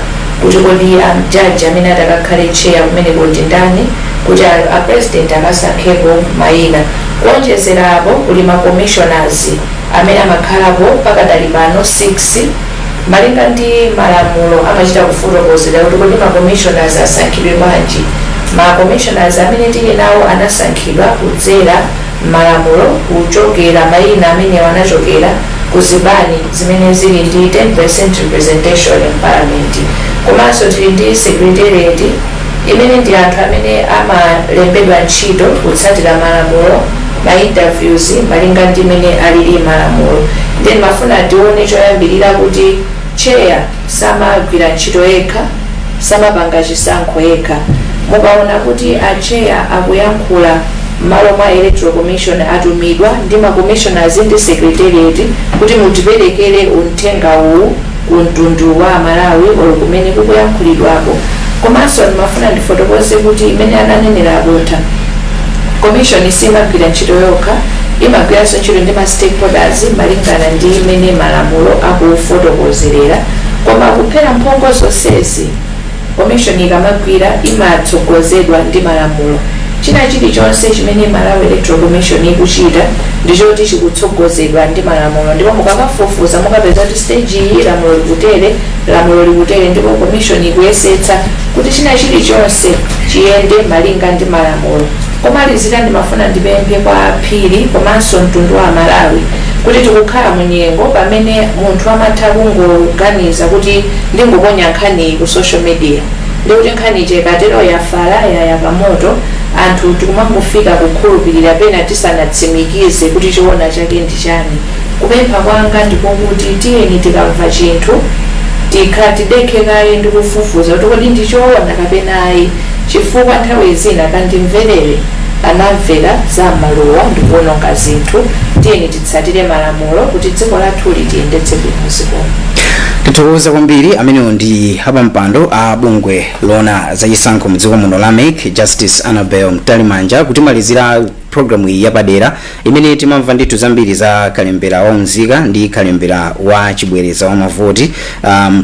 Speaker 5: kuti kodi jaji amene atakakhale cheya kumene kuti ndani kuti a president akasankhepo mayina. Kuonjezerapo kuli ma commissioners amene amakhalapo pakadali pano 6 malinga ndi malamulo amachita kufotokozera kuti kodi ma commissioners asankhidwe bwanji. Ma commissioners amene tili nawo anasankhidwa kudzera malamulo kuchokera mayina amene wanachokera ku zibani zimene zili ndi 10% representation in parliament. Komanso tili ndi secretariat imene ndi anthu amene amalembedwa ntchito kutsatira malamulo ma interviews malinga ndi imene alili malamulo. Then mafuna tione choyambirira kuti chair samagwira ntchito yekha, samapanga chisankho yekha. Mukaona kuti a chair akuyankhula malo mwa electoral commission atumidwa ndi ma commissioners ndi secretariat kuti mutiperekere uthenga uwu ku mtundu wa Malawi olo kumene kukuyankhulidwako. Komanso ndimafuna ndifotokoze kuti imene ananenera abota commission simagwira ntchito yokha, imagwiranso ntchito ndi ma stakeholders malingana ndi imene malamulo akufotokozerera. Koma kuphera mphongo zonsezi commission ikamagwira imatsogozedwa ndi malamulo. China chilichonse chimene Malawi Electoral Commission ikuchita ndichoti chikutsogozedwa ndi malamulo, ndipo mukakafufuza mukapeza kuti stage iyi lamulo likutere ndipo commission ikuyesetsa kuti china chilichonse chiyende malinga ndi malamulo. Komalizira ndimafuna ndipemphe kwa phiri komanso mtundu wa Malawi kuti tikukhala munyengo pamene munthu amatha kungoganiza kuti ndingoponya nkhani ku social media ndikuti nkhani chekatero yafala yakamoto anthu tikumangofika kukhulupirira pena tisanatsimikize kuti chiona chake ndi chani. Kupempha kwanga ndikokuti tiyeni tikamva chinthu tidekhe kaye ndi kufufuza kuti kodi ndichoona kapena ayi, chifukwa nthawi zina kandimverere anamvera za malowa ndi kuononga zinthu. Tiyeni titsatire malamulo kuti dziko lathu litiyendetse bwino zikomo.
Speaker 3: Tithokoza kwambiri amenewo ndi apampando a bungwe lona zachisankho mdziko muno lamek Justice Annabel Mtalimanja kutimalizira programu iyi yapadera imene timamva ndithu zambiri za Kalembera wa Unzika ndi Kalembera wa Chibwereza Wamavoti.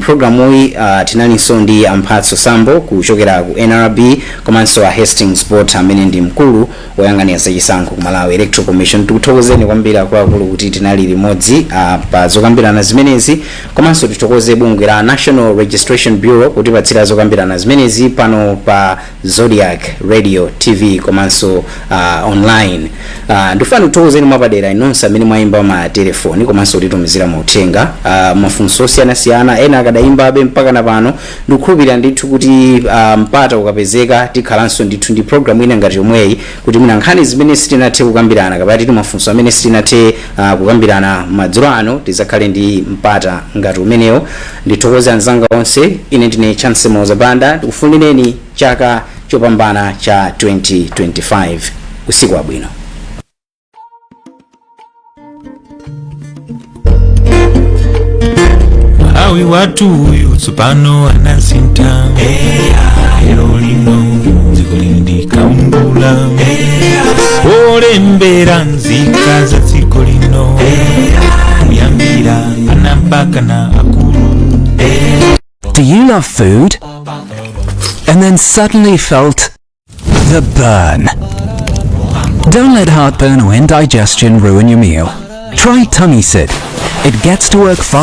Speaker 3: Programu iyi tinalinso ndi Amphatso Sambo kuchokera ku NRB komanso a Hastings Bot amene ndi mkulu woyang'anira zachisankho ku Malawi Electoral Commission. Tikuthokozeni kwambiri akuluakulu kuti tinali limodzi pa zokambirana zimenezi, komanso tithokoze bungwe la National Registration Bureau kutipatsira zokambirana zimenezi pano pa Zodiac Radio TV komanso online. Ndifuna kuthokozeni mwapadera inonse amene mwayimba ma telefoni komanso titumizira mauthenga mafunso osiyanasiyana ena akadayimbabe mpaka napano. Ndikukhulupirira ndithu kuti mpata ukapezeka tikhalanso ndithu ndi programu ina ngati yomweyi kuti mina nkhani zimene sitinathe kukambirana kapati mafunso amene sitinathe kukambirana madzulo ano tizakhale ndi mpata ngati umenewo. Ndithokoze anzanga onse, ine ndine Chance Mozabanda, ndikufunireni chaka chopambana cha 2025. Usiku wabwino.
Speaker 2: Malawi watu uyu tsopano anasinta ero lino dziko lindi kaumbula olembera nzika za dziko lino kuyambira ana mpaka na akulu.
Speaker 8: Do you love food and then suddenly felt the burn? Don't let heartburn or indigestion ruin your meal. Try Tummy Sid. It gets to work fast.